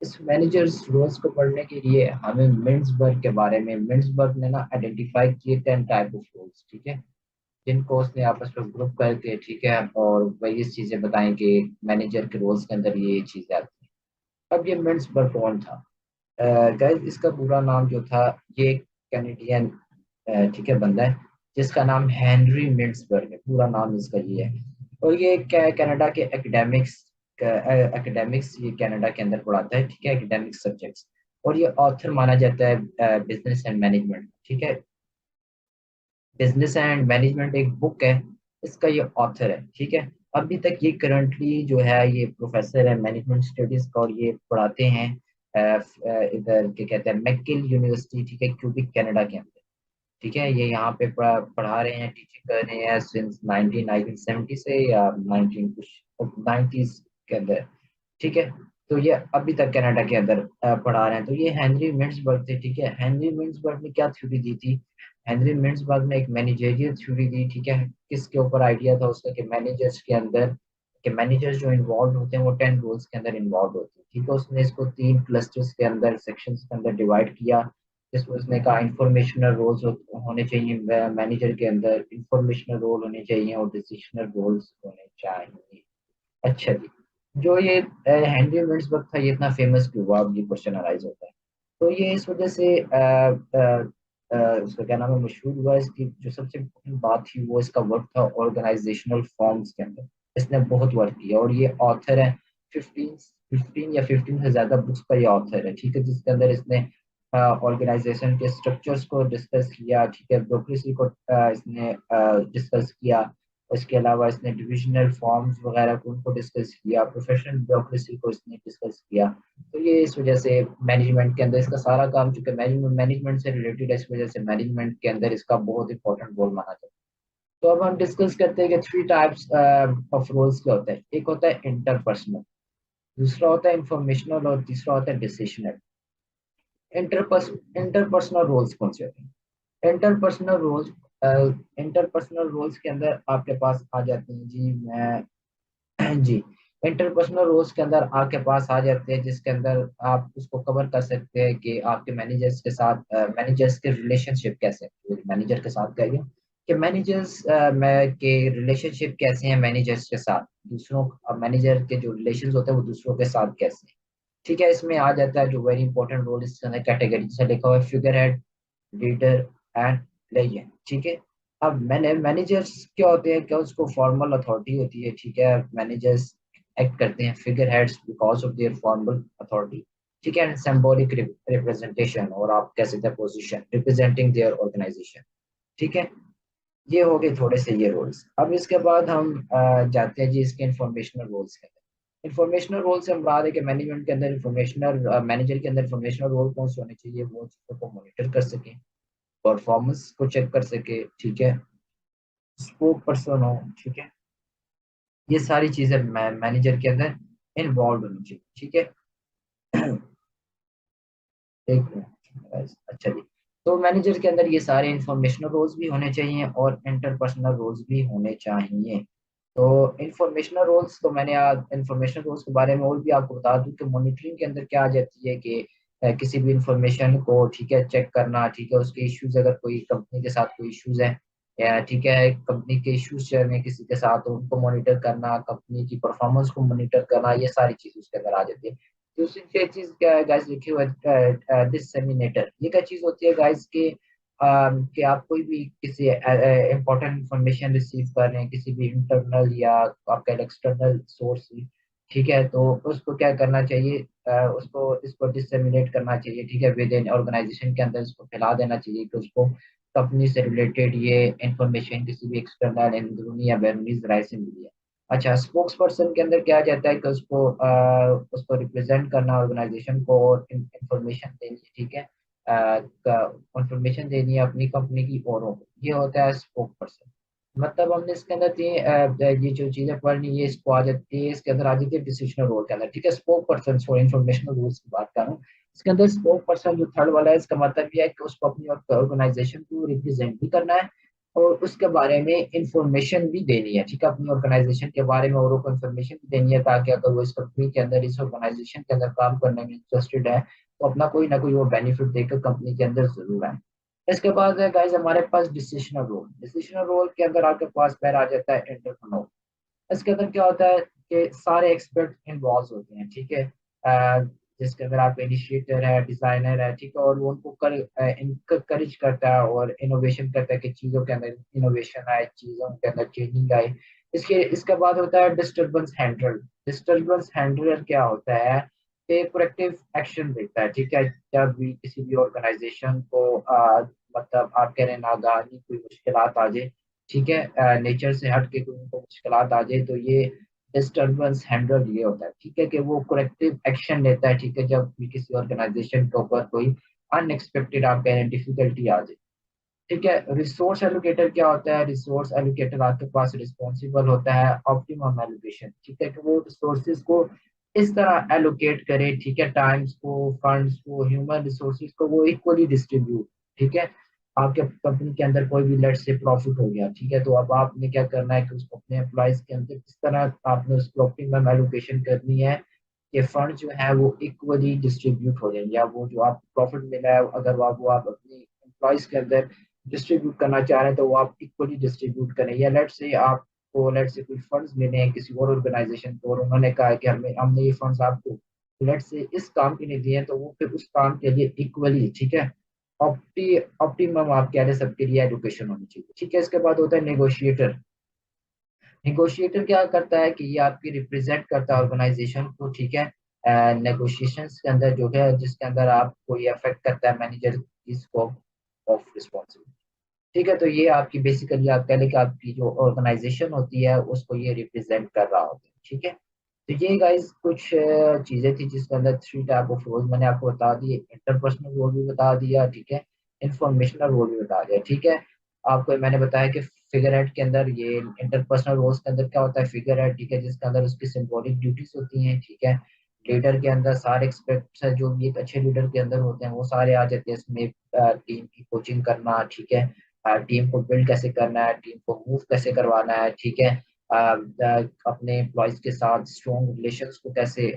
इस मैनेजर्स रोल्स को पढ़ने के लिए हमें मिन्सबर्ग के बारे में, मिन्सबर्ग ने ना आइडेंटिफाई किए 10 टाइप ऑफ रोल्स। ठीक है, जिनको उसने आपस में ग्रुप करके, ठीक है, और वही चीजें बताएं कि मैनेजर के रोल्स के अंदर ये चीजें आती हैं। अब ये मिन्सबर्ग कौन था? गाइस इसका पूरा नाम जो था, ये कैनेडियन ठीक है बंदा है जिसका नाम हेनरी मिन्सबर्ग है, पूरा नाम इसका ये है। और ये कनाडा के एकेडमिक्स ये कनाडा के अंदर पढ़ाता है। ठीक है, एकेडमिक सब्जेक्ट्स। और ये ऑथर माना जाता है बिजनेस एंड मैनेजमेंट। ठीक है, बिजनेस एंड मैनेजमेंट एक बुक है, इसका ये ऑथर है। ठीक है, अभी तक ये करंटली जो है ये प्रोफेसर है मैनेजमेंट स्टडीज का, और ये पढ़ाते हैं इधर क्या कहते हैं मैकगिल यूनिवर्सिटी। ठीक है, क्यूबिक कनाडा के अंदर। ठीक है, ये यहाँ पे पढ़ा रहे हैं, टीचिंग कर रहे हैं सिंस 1970 से या 19 कुछ 90s के अंदर। ठीक है, तो ये अभी तक कनाडा के अंदर पढ़ा रहे हैं। तो ये हेनरी मिन्सबर्ग थे, ठीक है। हेनरी मिन्सबर्ग ने क्या थ्योरी दी थी? हेनरी मिन्सबर्ग ने एक मैनेजरियल थ्योरी दी, ठीक है। किसके ऊपर आइडिया था उसका? कि मैनेजर्स के अंदर, कि मैनेजर्स जो इन्वॉल्व होते हैं वो 10 रोल्स के अंदर इन्वॉल्व होते हैं, ठीक है। उसने इसको 3 क्लस्टर्स के अंदर, सेक्शंस के अंदर डिवाइड किया, जिसमें उसने कहा इंफॉर्मेशनल रोल्स होने चाहिए मैनेजर के अंदर, इंफॉर्मेशनल रोल होने चाहिए और डिसीजनल रोल्स होने चाहिए। अच्छा जी। जो ये हेनरी मिन्सबर्ग था, ये इतना फेमस क्यों हुआ? अब ये क्वेश्चन अराइज होता है। तो ये इस वजह से उसका क्या नाम है, मशहूर हुआ। इसकी जो सबसे इम्पोर्टेंट बात थी वो इसका वर्क था ऑर्गेनाइजेशनल फॉर्म्स के अंदर। इसने बहुत वर्क किया और ये ऑथर है। 15 या 15 से ज्यादा बुक्स का ये ऑथर है, ठीक है, जिसके अंदर इसने ऑर्गेनाइजेशन के स्ट्रक्चर्स को डिस्कस किया, ठीक है, ब्यूरोक्रेसी को इसने डिस्कस किया। इसके अलावा इसने डिविजनल फॉर्म्स वगैरह को उनको डिस्कस किया, प्रोफेशनल ब्यूरोक्रेसी को इसने डिस्कस किया। तो ये इस वजह से मैनेजमेंट के अंदर इसका सारा काम, चूंकि मैनेजमेंट मैनेजमेंट से रिलेटेड है, इस वजह से मैनेजमेंट के अंदर इसका बहुत इंपॉर्टेंट रोल माना जाता है। तो अब हम डिस्कस करते हैं कि 3 टाइप्स ऑफ रोल्स क्या होते हैं। एक होता है इंटरपर्सनल, दूसरा होता है इंफॉर्मेशनल और तीसरा होता है डिसीजनल। इंटरपर्सनल रोल्स कौन से होते हैं? इंटरपर्सनल रोल्स के अंदर आपके पास आ जाते हैं जी, मैं जी, इंटरपर्सनल रोल्स के अंदर आपके पास आ जाते हैं, जिसके अंदर आप उसको कवर कर सकते हैं कि आपके मैनेजर्स के साथ, मैनेजर्स के रिलेशनशिप कैसे, मैनेजर के साथ कहिए कि मैनेजर्स में के रिलेशनशिप कैसे हैं, मैनेजर्स के साथ दूसरों, मैनेजर के जो रिलेशंस होते हैं वो दूसरों के साथ कैसे हैं। ठीक है, इसमें आ जाता है जो वेरी इंपॉर्टेंट रोल, इसके अंदर कैटेगरी से लिखा हुआ है, figure head, leader and legend, ठीक है। अब मैनेजर्स क्या होते हैं? क्या उसको फॉर्मल अथॉरिटी होती है, ठीक है। मैनेजर्स एक्ट करते हैं figure heads because of their formal authority, ठीक है, एंड सिंबॉलिक रिप्रेजेंटेशन, और आप कह सकते हैं पोजीशन रिप्रेजेंटिंग देयर ऑर्गेनाइजेशन, ठीक है। ये हो गए थोड़े से ये रोल्स। अब इसके बाद हम जाते हैं जी इसके इंफॉर्मेशनल रोल्स के अंदर। इंफॉर्मेशनल रोल से मुराद है कि मैनेजमेंट के अंदर इंफॉर्मेशनल, मैनेजर के अंदर इंफॉर्मेशनल रोल कौन से होने चाहिए? वो चीज़ों को मॉनिटर कर सकें, परफॉर्मेंस को चेक कर सके, ठीक है, स्पोक पर्सन हो, ठीक है। ये सारी चीजें मैनेजर के अंदर इन्वॉल्व होनी चाहिए, ठीक है। एक मिनट, अच्छा जी। तो मैनेजर के अंदर ये सारे इंफॉर्मेशनल रोल्स भी होने चाहिए और इंटरपर्सनल रोल्स भी होने चाहिए। तो इंफॉर्मेशनल रोल्स, तो मैंने आज इंफॉर्मेशनल रोल्स के बारे में और भी आपको बता दूं कि मॉनिटरिंग के अंदर क्या आ जाती है कि किसी भी इंफॉर्मेशन को, ठीक है, चेक करना, ठीक है, उसके इश्यूज, अगर कोई कंपनी के साथ कोई इश्यूज है, या ठीक है कंपनी के इश्यूज चल रहे हैं किसी के साथ, तो उनको मॉनिटर करना, कंपनी की परफॉर्मेंस को मॉनिटर करना, ये सारी चीज उसके अंदर आ जाती है। दूसरी चीज क्या है गाइस, लिखी हुआ है डिससेमिनेटर। ये क्या चीज होती है गाइस कि आप कोई भी किसी इंपॉर्टेंट इंफॉर्मेशन रिसीव कर रहे हैं किसी भी इंटरनल या आपका एक्सटर्नल सोर्स से, ठीक है, तो उसको क्या करना चाहिए? उसको इसको डिससेमिनेट करना चाहिए, ठीक है, विद इन ऑर्गेनाइजेशन के अंदर इसको फैला देना चाहिए कि उसको कंपनी से रिलेटेड ये इंफॉर्मेशन किसी भी एक्सटर्नल, अंदरूनी या बैरूनी जराये से मिली है। अच्छा, स्पोक्स पर्सन के अंदर क्या जाता है कि उसको रिप्रेजेंट करना ऑर्गेनाइजेशन को, और इंफॉर्मेशन देनी है, ठीक है, कंफर्मेशन देनी है अपनी कंपनी की औरों को, ये होता है स्पोक पर्सन। मतलब हमने इसके अंदर ये जो चीजें पढ़नी है इसको आ जाती है, इसके अंदर आ जाती है डिसीजनल रोल के अंदर, ठीक है। Spoke person for informational rules की बात कर रहा हूँ। इसके अंदर स्पोक पर्सन जो थर्ड वाला है, इसका मतलब यह है कि उसको अपनी ऑर्गेनाइजेशन को रिप्रेजेंट भी करना है और उसके बारे में इंफॉर्मेशन भी देनी है, ठीक है, अपनी ऑर्गेनाइजेशन के बारे में औरों को इंफॉर्मेशन भी देनी है, ताकि अगर वो इस कंपनी के अंदर, इस ऑर्गेनाइजेशन के अंदर काम करने में इंटरेस्टेड है, तो अपना कोई ना कोई वो बेनिफिट देकर कंपनी के अंदर जरूर आए। इसके बाद है गाइस हमारे पास डिसीजनल रोल। डिसीजनल रोल के अंदर आपके पास पैर आ जाता है एंटरप्रेन्योर। इसके अंदर क्या होता है कि सारे एक्सपर्ट इन्वॉल्व होते हैं, ठीक है। जिसके अंदर आप इनिशिएटर है, डिजाइनर है, ठीक है, और वो उनको इनकरेज करता है और इनोवेशन करता है कि चीजों के अंदर इनोवेशन आए, चीजों के अंदर चेंजिंग आए। इसके बाद होता है डिस्टर्बेंस हैंडलर। डिस्टर्बेंस हैंडलर क्या होता है? एक प्रोएक्टिव एक्शन देता है, ठीक है। जब भी किसी भी ऑर्गेनाइजेशन को मतलब आप कह रहे हैं नागानी कोई मुश्किलात आ जाए, ठीक है, नेचर से हट के कोई उनको मुश्किलात आ जाए, तो ये डिस्टर्बेंस हैंडलर ये होता है, ठीक है, कि वो करेक्टिव एक्शन लेता है, ठीक है, जब भी किसी ऑर्गेनाइजेशन के ऊपर कोई अनएक्सपेक्टेड आप कह रहे हैं डिफिकल्टी आ जाए, ठीक है। रिसोर्स एलोकेटर क्या होता है? रिसोर्स एलोकेटर आपके पास रिस्पॉन्सिबल होता है ऑप्टिमम एलोकेशन, ठीक है, कि वो रिसोर्सेज को इस तरह एलोकेट करे, ठीक है, टाइम्स को, फंड्स को, ह्यूमन रिसोर्सेज को वो इक्वली डिस्ट्रीब्यूट, ठीक है। आपके कंपनी के अंदर कोई भी लेट से प्रॉफिट हो गया, ठीक है, तो अब आपने क्या करना है कि उसको अपने एम्प्लॉयज के अंदर किस तरह आपने उसको ऑप्टिमम एलोकेशन करनी है कि फंड जो है वो इक्वली डिस्ट्रीब्यूट हो जाए, या वो जो आप प्रॉफिट मिला है अगर वो आप अपने एम्प्लॉयज के अंदर डिस्ट्रीब्यूट करना चाह रहे हैं तो वो आप इक्वली डिस्ट्रीब्यूट करें। या लेट से कोई फंड्स मिले हैं किसी और ऑर्गेनाइजेशन को और उन्होंने कहा है कि हमें हमने ये फंड्स आपको लेट से इस काम के लिए दिए हैं, तो वो फिर उस काम के लिए इक्वली, ठीक है, ऑप्टिमम आप कह रहे सबके लिए एडुकेशन होनी चाहिए, ठीक है। इसके बाद होता है नेगोशिएटर। नेगोशिएटर क्या करता है कि ये आपकी रिप्रेजेंट करता है ऑर्गेनाइजेशन को, ठीक है, नेगोशिएशंस के अंदर जो है जिसके अंदर आपको ये अफेक्ट करता है मैनेजर की स्कोप ऑफ रिस्पॉन्सिबिलिटी, ठीक है। तो ये आपकी बेसिकली आप कह लें कि आपकी जो ऑर्गेनाइजेशन होती है उसको ये रिप्रेजेंट कर रहा होता है, ठीक है। तो ये गाइस कुछ चीजें थी जिसके अंदर थ्री टाइप ऑफ रोल मैंने आपको बता दिए, इंटरपर्सनल रोल भी बता दिया, ठीक है, इंफॉर्मेशनल रोल भी बता दिया, ठीक है। आपको मैंने बताया कि फिगर हेड के अंदर ये इंटरपर्सनल रोल्स के अंदर क्या होता है, फिगर हेड, ठीक है, जिसके अंदर उसकी सिंबॉलिक ड्यूटीज होती हैं, ठीक है। लीडर के अंदर सारे एक्सपेक्ट्स है जो भी एक अच्छे लीडर के अंदर होते हैं वो सारे आ जाते हैं इसमें, टीम की कोचिंग करना, ठीक है, टीम को बिल्ड कैसे करना है, टीम को मूव कैसे करवाना है, ठीक है, अपने एम्प्लॉयज के साथ स्ट्रॉन्ग रिलेशंस को कैसे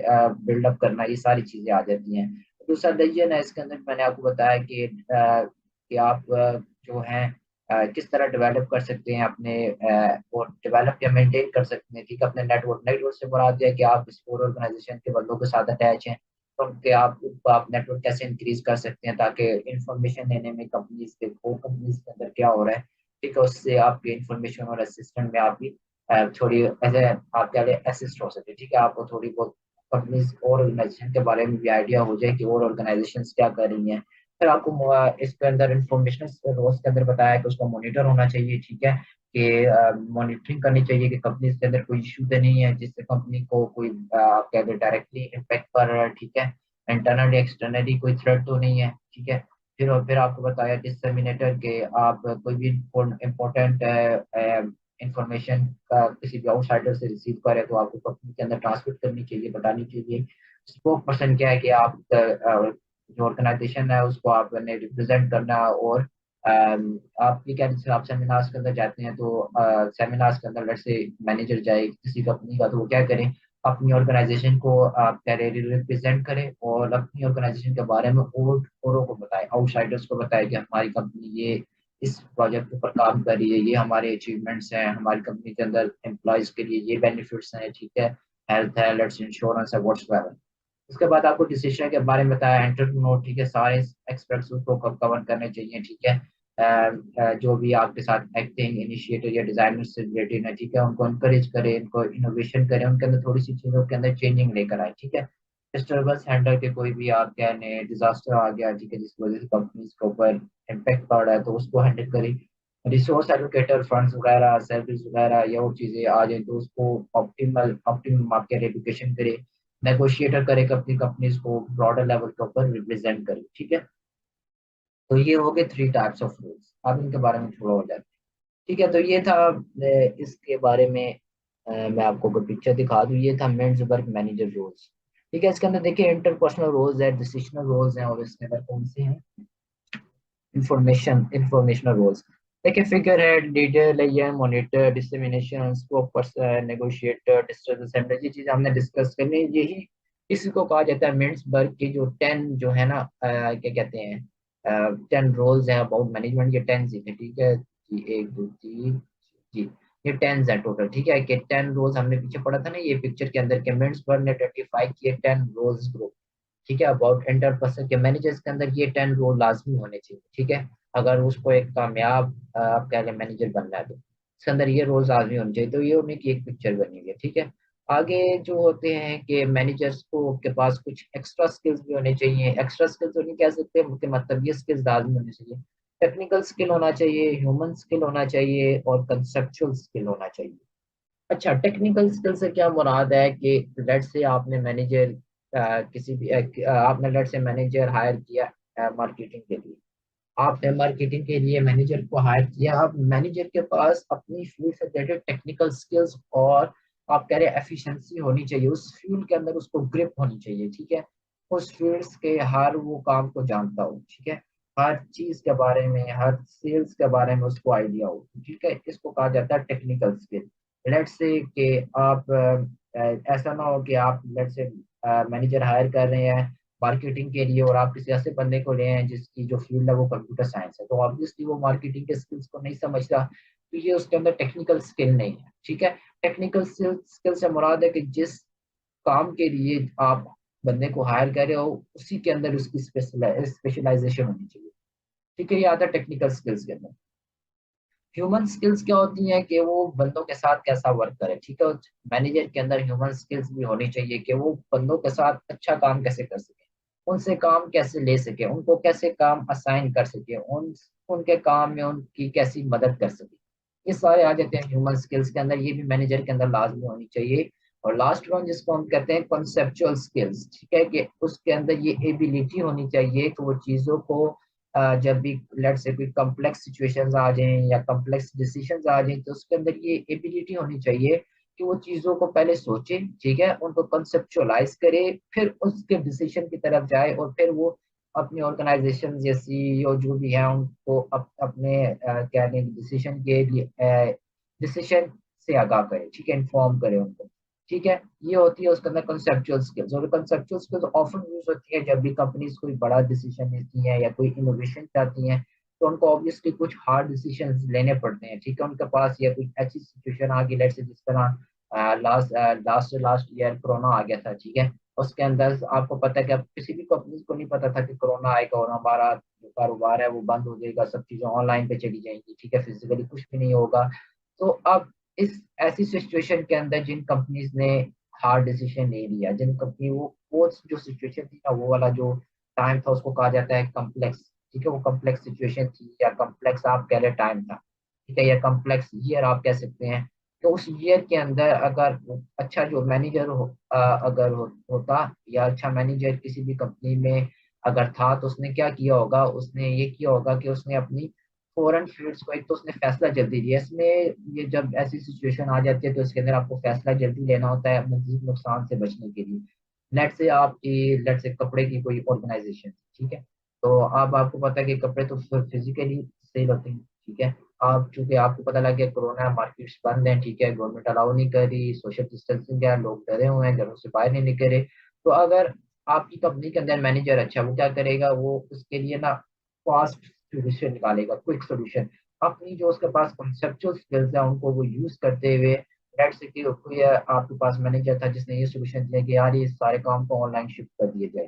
बिल्डअप करना है, ये सारी चीजें आ जाती हैं। दूसरा डिसीजन है इसके अंदर मैंने आपको बताया कि आप जो है किस तरह डेवलप कर सकते हैं अपने और डेवलप या मेंटेन कर सकते हैं, ठीक है, अपने नेटवर्क। नेटवर्क से मुराद दिया कि आप किसी और ऑर्गेनाइजेशन के बंदों के साथ अटैच हैं तो उनके आप नेटवर्क कैसे इंक्रीज कर सकते हैं ताकि इंफॉर्मेशन लेने में कंपनीज के को कंपनीज के अंदर क्या हो रहा है, ठीक है, उससे आपके इंफॉर्मेशन और असिस्टेंट में आपकी थोड़ी ऐसे आप क्या असिस्ट हो सके, ठीक है, आपको थोड़ी बहुत कंपनीज और ऑर्गेनाइजेशन के बारे में भी आइडिया हो जाए कि और ऑर्गेनाइजेशन क्या कर रही हैं। फिर आपको इसके अंदर इंफॉर्मेशन रोज के अंदर बताया कि उसका मॉनिटर होना चाहिए, ठीक है, कि मॉनिटरिंग करनी चाहिए कि कंपनी के अंदर कोई इशू तो नहीं है जिससे कंपनी को कोई आप कह दो डायरेक्टली इम्पेक्ट कर रहा है, ठीक है, इंटरनली एक्सटर्नली कोई थ्रेट तो नहीं है, ठीक है। फिर आपको बताया डिसमिनेटर के आप कोई भी इम्पोर्टेंट इंफॉर्मेशन का किसी भी आउटसाइडर से रिसीव करें तो आपको कंपनी के अंदर ट्रांसमिट करनी चाहिए, बतानी चाहिए। स्पोक पर्सन क्या है कि आप जो ऑर्गेनाइजेशन है उसको आपने रिप्रेजेंट करना, और आपकी क्या जैसे आप सेमिनार्स के अंदर जाते हैं तो सेमिनार्स के अंदर लेट से मैनेजर जाए किसी कंपनी का तो वो क्या करें, अपनी ऑर्गेनाइजेशन को आप कह रहे रिप्रेजेंट करें और अपनी ऑर्गेनाइजेशन के बारे में और औरों को बताएं, आउटसाइडर्स को बताएं कि हमारी कंपनी ये इस प्रोजेक्ट के ऊपर काम कर रही है, ये हमारे अचीवमेंट्स हैं, हमारी कंपनी के अंदर एम्प्लॉयज के लिए ये बेनिफिट्स हैं, ठीक है, हेल्थ है, लेट्स इंश्योरेंस है, व्हाट्सएवर। उसके बाद आपको डिसीजन के बारे में बताया एंटरप्रेन्योर, ठीक है, सारे एस्पेक्ट्स उसको कवर करने चाहिए, ठीक है। जो भी आपके साथ एक्टिंग इनिशिएटर या डिजाइनर से रिलेटेड है, ठीक है, उनको इनकरेज करें, इनको इनोवेशन करें, उनके अंदर थोड़ी सी चीजों के अंदर चेंजिंग लेकर आए, ठीक है। डिस्टर्बेंस हैंडल के कोई भी आप क्या डिजास्टर आ गया, ठीक है, जिसकी वजह से कंपनी के ऊपर इम्पेक्ट पड़ रहा है तो उसको हैंडल करें। रिसोर्स एलोकेटर फंड्स वगैरह सैलरीज वगैरह या और चीजें आ जाए तो उसको ऑप्टिमल ऑप्टिमम मार्केट एडुकेशन करे, नेगोशिएटर करे, अपनी कंपनीज को ब्रॉडर लेवल के ऊपर रिप्रेजेंट करे, ठीक है। तो ये हो गए थ्री टाइप्स ऑफ रोल्स, अब इनके बारे में थोड़ा हो जाए, ठीक है। तो ये था इसके बारे में मैं आपको कोई पिक्चर दिखा दूँ, ये था मेंसबर्ग मैनेजर रोल्स, ठीक है। इसके अंदर देखिए इंटरपर्सनल रोल्स है, डिसीजनल रोल्स हैं, और इसके अंदर कौन से हैं, इंफॉर्मेशनल रोल्स। देखिए figure head, leader, layer, monitor, dissemination, scope person, negotiator, distributor centre, ये चीजें हमने डिस्कस करनी है। यही इसी को कहा जाता है मेंसबर्ग की जो 10 जो है ना क्या कहते हैं 10 रोल्स हैं अबाउट मैनेजमेंट, ये 10 थे, ठीक है जी, एक दो तीन जी, ये 10 है टोटल, ठीक है, कि 10 रोल्स हमने पीछे पढ़ा था ना ये पिक्चर के अंदर के मेंसबर्ग ने 25 किए 10 रोल्स ग्रुप, ठीक है, अबाउट एंटर पर्सन के मैनेजर्स के अंदर ये 10 रोल लाजमी होने चाहिए, ठीक है, अगर उसको एक कामयाब आप कह लें मैनेजर बनना है तो इसके अंदर ये रोल्स लाजमी होने चाहिए। तो ये उन्हीं की एक पिक्चर बनी हुई है, ठीक है। आगे जो होते हैं कि मैनेजर्स को के पास कुछ एक्स्ट्रा स्किल्स भी होने चाहिए, एक्स्ट्रा स्किल्स तो नहीं कह सकते उनके मतलब ये स्किल्स लाजमी होने चाहिए, टेक्निकल स्किल होना चाहिए, ह्यूमन स्किल होना चाहिए, और कंसेप्चुअल स्किल होना चाहिए। अच्छा, टेक्निकल स्किल से क्या मुराद है कि लेट से आपने मैनेजर किसी भी आपने लेट से मैनेजर हायर किया मार्केटिंग के लिए, आपने मार्केटिंग के लिए मैनेजर को हायर किया, अब मैनेजर के पास अपनी फील्ड से रिलेटेड टेक्निकल स्किल्स और आप कह रहे हैं एफिशिएंसी होनी चाहिए उस फील्ड के अंदर, उसको ग्रिप होनी चाहिए, ठीक है। उस फील्ड्स के हर वो काम को जानता हो, ठीक है। हर चीज के बारे में, हर सेल्स के बारे में उसको आइडिया हो, ठीक है। इसको कहा जाता है टेक्निकल स्किल। लेट्स से कि आप ऐसा ना हो कि आप लेट्स से मैनेजर हायर कर रहे हैं मार्केटिंग के लिए, और आप किसी ऐसे बंदे को ले हैं जिसकी जो फील्ड है वो कंप्यूटर साइंस है, तो ऑब्वियसली वो मार्केटिंग के स्किल्स को नहीं समझता, तो ये उसके अंदर टेक्निकल स्किल नहीं है, ठीक है। टेक्निकल स्किल से मुराद है कि जिस काम के लिए आप बंदे को हायर कर रहे हो उसी के अंदर उसकी स्पेशलाइजेशन होनी चाहिए, ठीक है। ये आता है टेक्निकल स्किल्स के अंदर। ह्यूमन स्किल्स क्या होती हैं कि वो बंदों के साथ कैसा वर्क करे, ठीक है। मैनेजर के अंदर ह्यूमन स्किल्स भी होनी चाहिए कि वो बंदों के साथ अच्छा काम कैसे कर सके, उनसे काम कैसे ले सके, उनको कैसे काम असाइन कर सके, उनके काम में उनकी कैसी मदद कर सके। ये सारे आ जाते हैं ह्यूमन स्किल्स के अंदर, ये भी मैनेजर के अंदर लाजमी होनी चाहिए। और लास्ट वन जिसको हम कहते हैं कॉन्सेप्चुअल स्किल्स, ठीक है, कि उसके अंदर ये एबिलिटी होनी चाहिए कि वो चीज़ों को जब भी लेट से कोई कॉम्प्लेक्स सिचुएशंस आ जाएं या कॉम्प्लेक्स डिसीजंस आ जाएं, तो उसके अंदर ये एबिलिटी होनी चाहिए कि वो चीज़ों को पहले सोचे, ठीक है, उनको कंसेप्चुअलाइज करे, फिर उसके डिसीजन की तरफ जाए, और फिर वो अपनी ऑर्गेनाइजेशन या सीईओ जो भी है उनको अपने क्या डिसीजन के लिए डिसीजन से आगाह करे, ठीक है, इन्फॉर्म करे उनको, ठीक है। ये होती है उसके अंदर कंसेप्चुअल स्किल्स। और कंसेप्चुअल स्किल्स ऑफन यूज होती है जब भी कंपनीज कोई बड़ा डिसीजन लेती हैं या कोई इनोवेशन चाहती हैं, तो उनको ऑब्वियसली कुछ हार्ड डिसीजन लेने पड़ते हैं, ठीक है। उनके पास या कोई ऐसी सिचुएशन आ गई, लेट्स से जिस तरह last last last year corona आ गया था, ठीक है। उसके अंदर आपको पता है कि अब किसी भी कंपनी को नहीं पता था कि कोरोना आएगा और हमारा जो कारोबार है वो बंद हो जाएगा, सब चीजें ऑनलाइन पे चली जाएंगी, ठीक है, फिजिकली कुछ भी नहीं होगा। तो अब इस ऐसी सिचुएशन के अंदर जिन कंपनीज ने हार्ड डिसीजन ले लिया, जिन कंपनी वो जो सिचुएशन थी ना, वो वाला जो टाइम था उसको कहा जाता है कम्प्लेक्स, ठीक है। वो कम्प्लेक्स सिचुएशन थी या कम्प्लेक्स आप कह रहे टाइम था, ठीक है, या कम्प्लेक्स ईयर आप कह सकते हैं। तो उस ईयर के अंदर अगर अच्छा जो मैनेजर अगर होता, या अच्छा मैनेजर किसी भी कंपनी में अगर था, तो उसने क्या किया होगा, उसने ये किया होगा कि उसने अपनी फॉरेन फील्ड्स को, एक तो उसने फैसला जल्दी लिया इसमें। ये जब ऐसी सिचुएशन आ जाती है तो इसके अंदर आपको फैसला जल्दी लेना होता है मजीद नुकसान से बचने के लिए। लेट से कपड़े की कोई ऑर्गेनाइजेशन, ठीक है, तो अब आपको पता है कि कपड़े तो फिजिकली सेल होते हैं, ठीक है। आप चूंकि आपको पता लग गया कोरोना मार्केट्स बंद है, ठीक है, गवर्नमेंट अलाउ नहीं कर रही, सोशल डिस्टेंसिंग है, लोग डरे हुए हैं, घरों से बाहर नहीं निकल रहे, तो अगर आपकी कंपनी के अंदर मैनेजर अच्छा, वो क्या करेगा, वो उसके लिए ना फास्ट सोल्यूशन निकालेगा, क्विक सोल्यूशन। अपनी जो उसके पास कॉन्सेप्चुअल स्किल्स है उनको वो यूज करते हुए, लेट्स से कि कोई आपके पास मैनेजर था जिसने ये सोल्यूशन दिया कि यार ये सारे काम को ऑनलाइन शिफ्ट कर दिए जाए,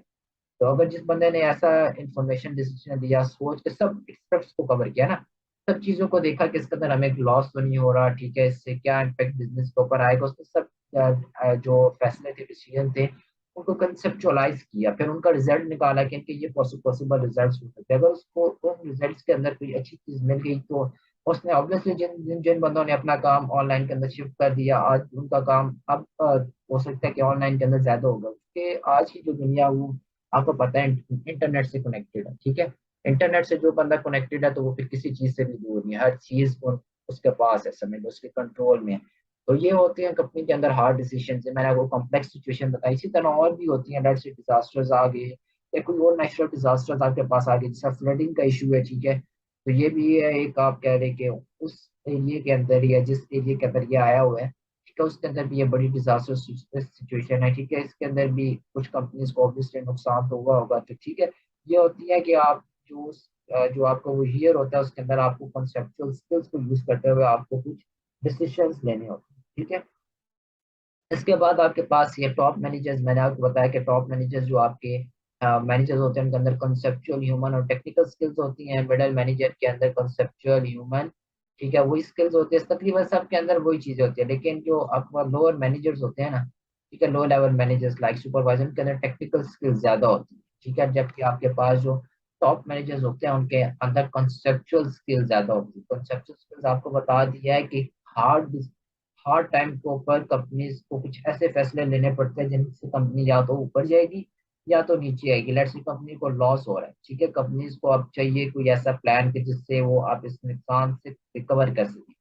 तो अगर जिस बंदे ने ऐसा इंफॉर्मेशन डिसीजन दिया, सोच के सब एक्सपेक्ट्स को कवर किया ना, सब चीजों को देखा कि इसके अंदर हमें लॉस तो नहीं हो रहा, ठीक है, इससे क्या इम्पेक्ट बिजनेस के ऊपर आएगा, उसने सब जो फैसले थे, डिसीजन थे, उनको कंसेप्चुअलाइज किया, फिर उनका रिजल्ट निकाला कि इनके ये पॉसिबल रिजल्ट हो सकते हैं। अगर उसको उन रिजल्ट के अंदर कोई अच्छी चीज मिल गई, तो उसने ऑब्वियसली जिन जिन जिन बंदों ने अपना काम ऑनलाइन के अंदर शिफ्ट कर दिया, आज उनका काम अब हो सकता है कि ऑनलाइन के अंदर ज्यादा होगा, क्योंकि आज की जो दुनिया वो आपको पता है इंटरनेट से कनेक्टेड है, ठीक है। इंटरनेट से जो बंदा कनेक्टेड है तो वो फिर किसी चीज से भी दूर नहीं है, हर चीज उसके पास है, समझ लो उसके कंट्रोल में है। तो ये होते हैं कंपनी के अंदर हार्ड डिसीजन है, मैंने आपको कॉम्प्लेक्स सिचुएशन बताई, इसी तरह और भी होती है, लेट्स से डिजास्टर्स आ गए या कोई और नेचुरल डिजास्टर्स आपके पास आ गए, जैसे फ्लडिंग का इशू है, ठीक है। तो ये भी है एक, आप कह रहे कि उस एरिया के अंदर या जिस एरिया के अंदर ये आया हुआ है, ठीक है, उसके अंदर भी ये बड़ी डिजास्टर सिचुएशन है, ठीक है। इसके अंदर भी कुछ कंपनीज को ऑब्वियसली नुकसान तो हुआ होगा, तो ठीक है। ये होती है कि आप जो आपको वो ईयर होता है उसके अंदर आपको कॉन्सेप्चुअल स्किल्स को यूज करते हुए आपको कुछ डिसीजंस लेने होते हैं, ठीक है। इसके बाद आपके पास ये टॉप मैनेजर्स, मैंने आपको बताया कि टॉप मैनेजर्स जो आपके मैनेजर्स होते हैं उनके अंदर कंसेप्चुअल, ह्यूमन और टेक्निकल स्किल्स होती हैं। मिडल मैनेजर के अंदर कंसेप्चुअल, ह्यूमन, ठीक है, वही स्किल्स होती है, तकरीबन सबके अंदर वही चीजें होती है। लेकिन जो आपका लोअर मैनेजर्स होते हैं ना, ठीक है, low level managers like supervisor के अंदर टेक्निकल स्किल्स ज्यादा होती है, ठीक है, जबकि आपके पास जो टॉप मैनेजर्स होते हैं उनके अंदर कंसेप्चुअल स्किल्स ज्यादा होती है। कंसेप्चुअल स्किल्स आपको बता दिया है कि हार्ड हार्ड टाइम के ऊपर कंपनीज को कुछ ऐसे फैसले लेने पड़ते हैं जिनसे कंपनी या तो ऊपर जाएगी या तो नीचे आएगी। लेट्स से कंपनी को लॉस हो रहा है, ठीक है, कंपनीज को अब चाहिए कोई ऐसा प्लान कि जिससे वो आप इस नुकसान से रिकवर कर सके।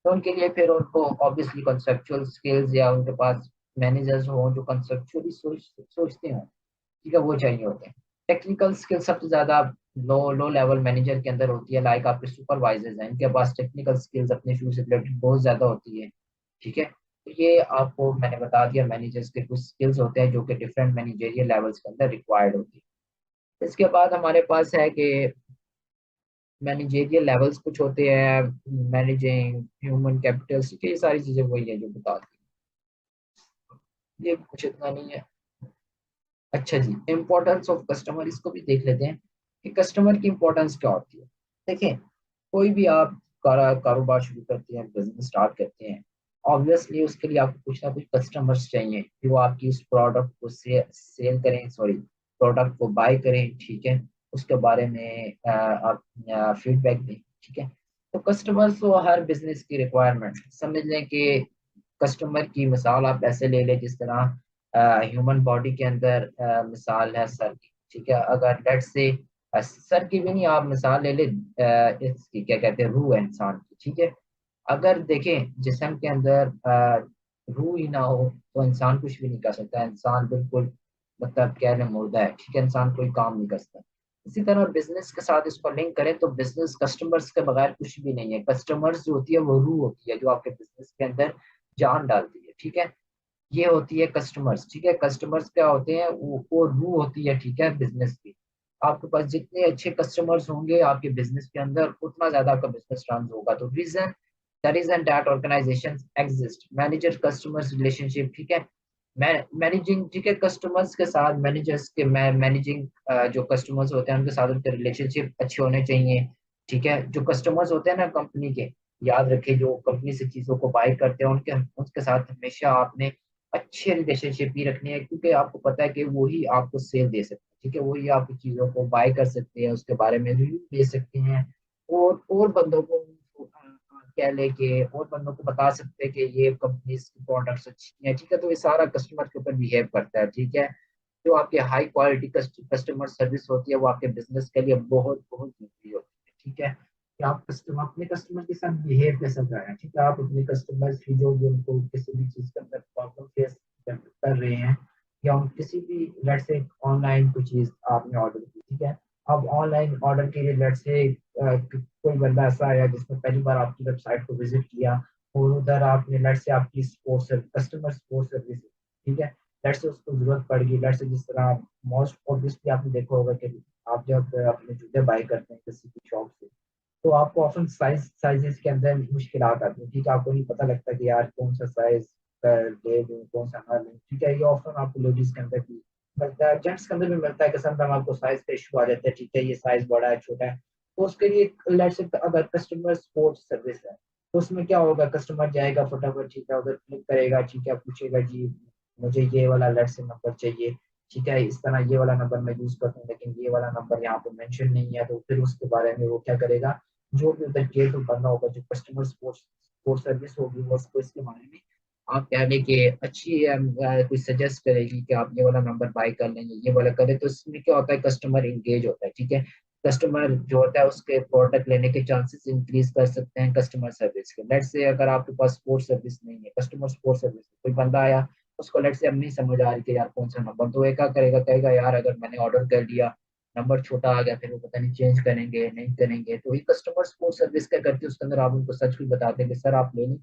तो उनके लिए फिर उनको ऑब्वियसली कंसेप्चुअल स्किल्स या उनके पास मैनेजर्स हों जो कंसेप्चुअली सोचते हों, ठीक है, वो चाहिए होते हैं। टेक्निकल स्किल सबसे ज्यादा लो लेवल मैनेजर के अंदर होती है, लाइक आपके सुपरवाइजर्स हैं, इनके पास टेक्निकल स्किल्स अपने शुरू से रिलेटेड बहुत ज्यादा होती है, ठीक है। तो ये आपको मैंने बता दिया, मैनेजर्स के कुछ स्किल्स होते हैं जो कि डिफरेंट मैनेजरियल लेवल्स के अंदर रिक्वायर्ड होती है। इसके बाद हमारे पास है कि मैनेजरियल लेवल्स कुछ होते हैं, मैनेजिंग ह्यूमन कैपिटल, ये सारी चीजें वही है जो बता दी, ये कुछ इतना नहीं है। अच्छा जी, इम्पोर्टेंस ऑफ कस्टमर, इसको भी देख लेते हैं कि कस्टमर की इम्पोर्टेंस क्या होती है। देखिए, कोई भी आप कारोबार शुरू करते हैं, बिजनेस स्टार्ट करते हैं, ऑब्वियसली उसके लिए आपको कुछ ना कुछ कस्टमर्स चाहिए कि वो आपकी उस प्रोडक्ट को सेल करें, सॉरी, प्रोडक्ट को बाय करें, ठीक है, उसके बारे में आप फीडबैक दें, ठीक है। तो कस्टमर्स तो हर बिजनेस की रिक्वायरमेंट समझ लें कि कस्टमर की मिसाल आप ऐसे ले लें जिस तरह ह्यूमन बॉडी के अंदर मिसाल है सर की, ठीक है। अगर लेट से सर की भी नहीं, आप मिसाल ले ले इसकी, क्या कहते हैं, रूह है इंसान की, ठीक है। अगर देखें जिस्म के अंदर रूह ही ना हो तो इंसान कुछ भी नहीं कर सकता, इंसान बिल्कुल मतलब कह लें मुर्दा है, ठीक है, इंसान कोई काम नहीं कर सकता। इसी तरह बिजनेस के साथ इसको लिंक करें तो बिजनेस कस्टमर्स के बगैर कुछ भी नहीं है। कस्टमर्स जो होती है वो रूह होती है जो आपके बिजनेस के अंदर जान डालती है, ठीक है। ये होती है कस्टमर्स, ठीक है। कस्टमर्स क्या होते हैं, वो रूह होती है, ठीक है, बिजनेस की। आपके पास जितने अच्छे कस्टमर्स होंगे आपके बिजनेस के अंदर, उतना ज्यादा आपका बिजनेस रन होगा। तो reason, the reason that organization exist, manager customers relationship, ठीक है। मैनेजिंग, ठीक है, कस्टमर्स के साथ मैनेजर्स के मैनेजिंग जो कस्टमर्स होते हैं उनके साथ उनके रिलेशनशिप अच्छे होने चाहिए, ठीक है। जो कस्टमर्स होते हैं ना कंपनी के, याद रखें, जो कंपनी से चीजों को बाय करते हैं उनके उनके साथ हमेशा आपने अच्छे रिलेशनशिप ही रखनी है, क्योंकि आपको पता है कि वही आपको सेल दे सकते हैं, ठीक है, वही आपकी चीजों को बाय कर सकते हैं, उसके बारे में रिव्यू दे सकते हैं, और बंदों को कह लेके और बंदों को बता सकते हैं कि ये कंपनी की प्रोडक्ट्स अच्छी हैं, ठीक है। तो ये सारा कस्टमर के ऊपर बिहेव करता है, ठीक है। जो आपके हाई क्वालिटी कस्टमर सर्विस होती है वो आपके बिजनेस के लिए बहुत बहुत जरूरी होती है, ठीक है। कि आप कस्टमर अपने कस्टमर के साथ बिहेव कैसे कर रहे हैं, ठीक है। आप अपने कस्टमर की जो भी उनको किसी भी चीज के अंदर प्रॉब्लम फेस कर रहे हैं, या हम किसी भी लेट से ऑनलाइन कोई चीज आपने ऑर्डर की, ठीक है। अब ऑनलाइन ऑर्डर के लिए लेट से कोई बंदा ऐसा आया जिसने पहली बार आपकी वेबसाइट को विजिट किया, और उधर आपने लेट से आपकी सपोर्ट कस्टमर सपोर्ट सर्विस, ठीक है, लेट से उसको जरूरत पड़ गई, लेट से जिस तरह मोस्ट ऑब्वियसली आपने देखा होगा कि आप जब अपने जूते बाई करते हैं किसी की शॉप से, तो आपको ऑफन साइजेस के अंदर मुश्किल आती है, ठीक है। आपको नहीं पता लगता कि यार कौन सा साइज ले लूँ, कौन सा ना लूँ, ठीक है। ये ऑफन आपको लेडीज के अंदर भी मिलता है, जेंट्स के अंदर भी मिलता है कि समटाइम आपको साइज का इशू आ जाता है, ठीक है, ये साइज बड़ा है, छोटा है। तो उसके लिए लेट से अगर कस्टमर सपोर्ट सर्विस है तो उसमें क्या होगा, कस्टमर जाएगा फटाफट, ठीक है, उधर क्लिक करेगा, ठीक है, पूछेगा जी मुझे ये वाला लेट से नंबर चाहिए, ठीक है, इस तरह ये वाला नंबर मैं यूज करता हूँ लेकिन ये वाला नंबर यहाँ पे मेंशन नहीं है। तो फिर उसके बारे में वो क्या करेगा, जो भी उधर केयर टू करना होगा, जो कस्टमर सपोर्ट सपोर्ट सर्विस होगी वो उसको इसके बारे में आप कह लें कि अच्छी कोई सजेस्ट करेगी कि आप ये वाला नंबर बाय कर लेंगे, ये वाला करें। तो इसमें क्या होता है, कस्टमर इंगेज होता है, ठीक है। कस्टमर जो होता है उसके प्रोडक्ट लेने के चांसेस इंक्रीज कर सकते हैं कस्टमर सर्विस के। लेट से अगर आपके पास सपोर्ट सर्विस नहीं है, कस्टमर सपोर्ट सर्विस, कोई बंदा आया, उसको लेट से अब नहीं समझ आ रही कि यार कौन सा नंबर, तो वो क्या करेगा, कहेगा यार अगर मैंने ऑर्डर कर लिया, नंबर छोटा आ गया, फिर वो पता नहीं चेंज करेंगे नहीं करेंगे। तो ये कस्टमर सपोर्ट सर्विस क्या करती है, उसके अंदर आप उनको सच भी बताते हैं कि सर आप ले लें,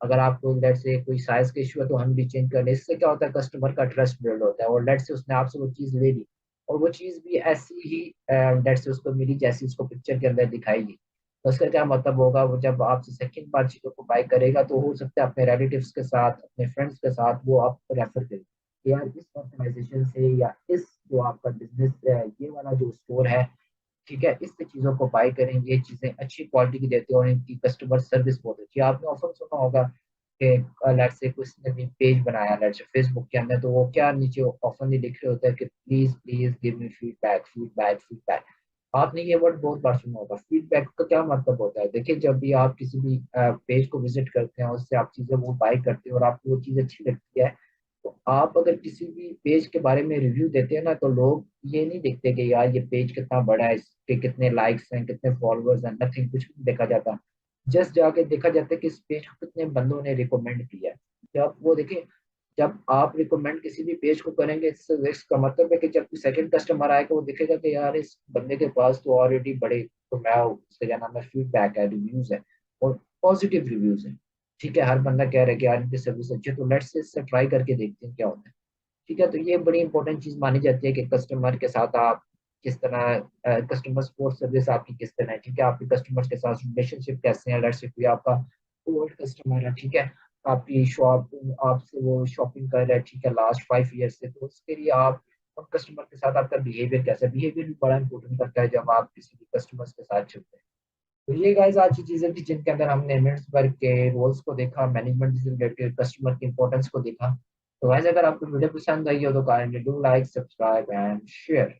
अगर आपको लेट से कोई साइज का इशू है तो हम भी चेंज कर लें। इससे क्या होता है, कस्टमर का ट्रस्ट बिल्ड होता है, और लेट से उसने आपसे वो चीज़ ले ली, और वो चीज़ भी ऐसी ही लेट से उसको मिली जैसी उसको पिक्चर के अंदर दिखाई दी। तो उसका क्या मतलब होगा, वो जब आपसे सेकंड बार चीज़ों को बाय करेगा तो हो सकता है अपने रिलेटिव्स के साथ, अपने फ्रेंड्स के साथ वो आपको रेफर करे कि यार इस ऑर्गेनाइजेशन से, या इस जो आपका बिजनेस है, ये वाला जो स्टोर है, ठीक है, इस चीज़ों को बाय करें, ये चीज़ें अच्छी क्वालिटी की देते हैं और इनकी कस्टमर सर्विस बहुत अच्छी है। आपने ऑफर सुना होगा कि लेट से किसी ने भी पेज बनाया लेट से फेसबुक के अंदर, तो वो क्या नीचे ऑफर नहीं लिख रहे होता है कि please please give me feedback feedback feedback. आपने ये वर्ड बहुत बार सुना होगा। फीडबैक का क्या मतलब होता है, देखिए जब भी आप किसी भी पेज को विजिट करते हैं, उससे आप चीज़ें वो बाय करते हैं और आपको वो चीज़ अच्छी लगती है, तो आप अगर किसी भी पेज के बारे में रिव्यू देते हैं ना, तो लोग ये नहीं देखते कि यार ये पेज कितना बड़ा है, इसके कितने लाइक्स हैं, कितने फॉलोअर्स हैं, नथिंग, कुछ भी नहीं देखा जाता। जस्ट जाके देखा जाता है कि इस पेज को कितने बंदों ने रिकमेंड किया है। जब वो देखें, जब आप रिकमेंड किसी भी पेज को करेंगे, इसका मतलब है कि जब सेकंड कस्टमर आएगा वो देखेगा कि यार इस बंदे के पास तो ऑलरेडी बड़े, तो मैं उसका क्या नाम है, फीडबैक है, रिव्यूज है और पॉजिटिव रिव्यूज है। ठीक है, हर बंदा कह रहा है कि यार इनकी सर्विस अच्छी है, तो लेट्स इससे ट्राई करके देखते हैं क्या होता है। ठीक है, तो ये बड़ी इंपॉर्टेंट चीज मानी जाती है कि कस्टमर के साथ आप किस तरह, कस्टमर सपोर्ट सर्विस आपकी किस तरह है। ठीक है, आपके कस्टमर के साथ रिलेशनशिप कैसे है। लेट्स से कोई आपका ओल्ड कस्टमर है, ठीक है, आपकी शॉप, आपसे वो शॉपिंग कर रहा है, ठीक है, लास्ट 5 ईयर से, तो उसके लिए आप उन कस्टमर के साथ आपका बिहेवियर कैसा है। बिहेवियर भी बड़ा इंपॉर्टेंट करता है जब आप किसी भी कस्टमर्स के साथ चलते हैं। तो ये गाइस आज की चीजें थी जिनके अंदर हमने इवेंट्स वर्क के रोल्स को देखा, मैनेजमेंट से रिलेटेड कस्टमर की इंपॉर्टेंस को देखा। तो गाइस अगर आपको वीडियो पसंद आई हो तो kindly do like, subscribe and share.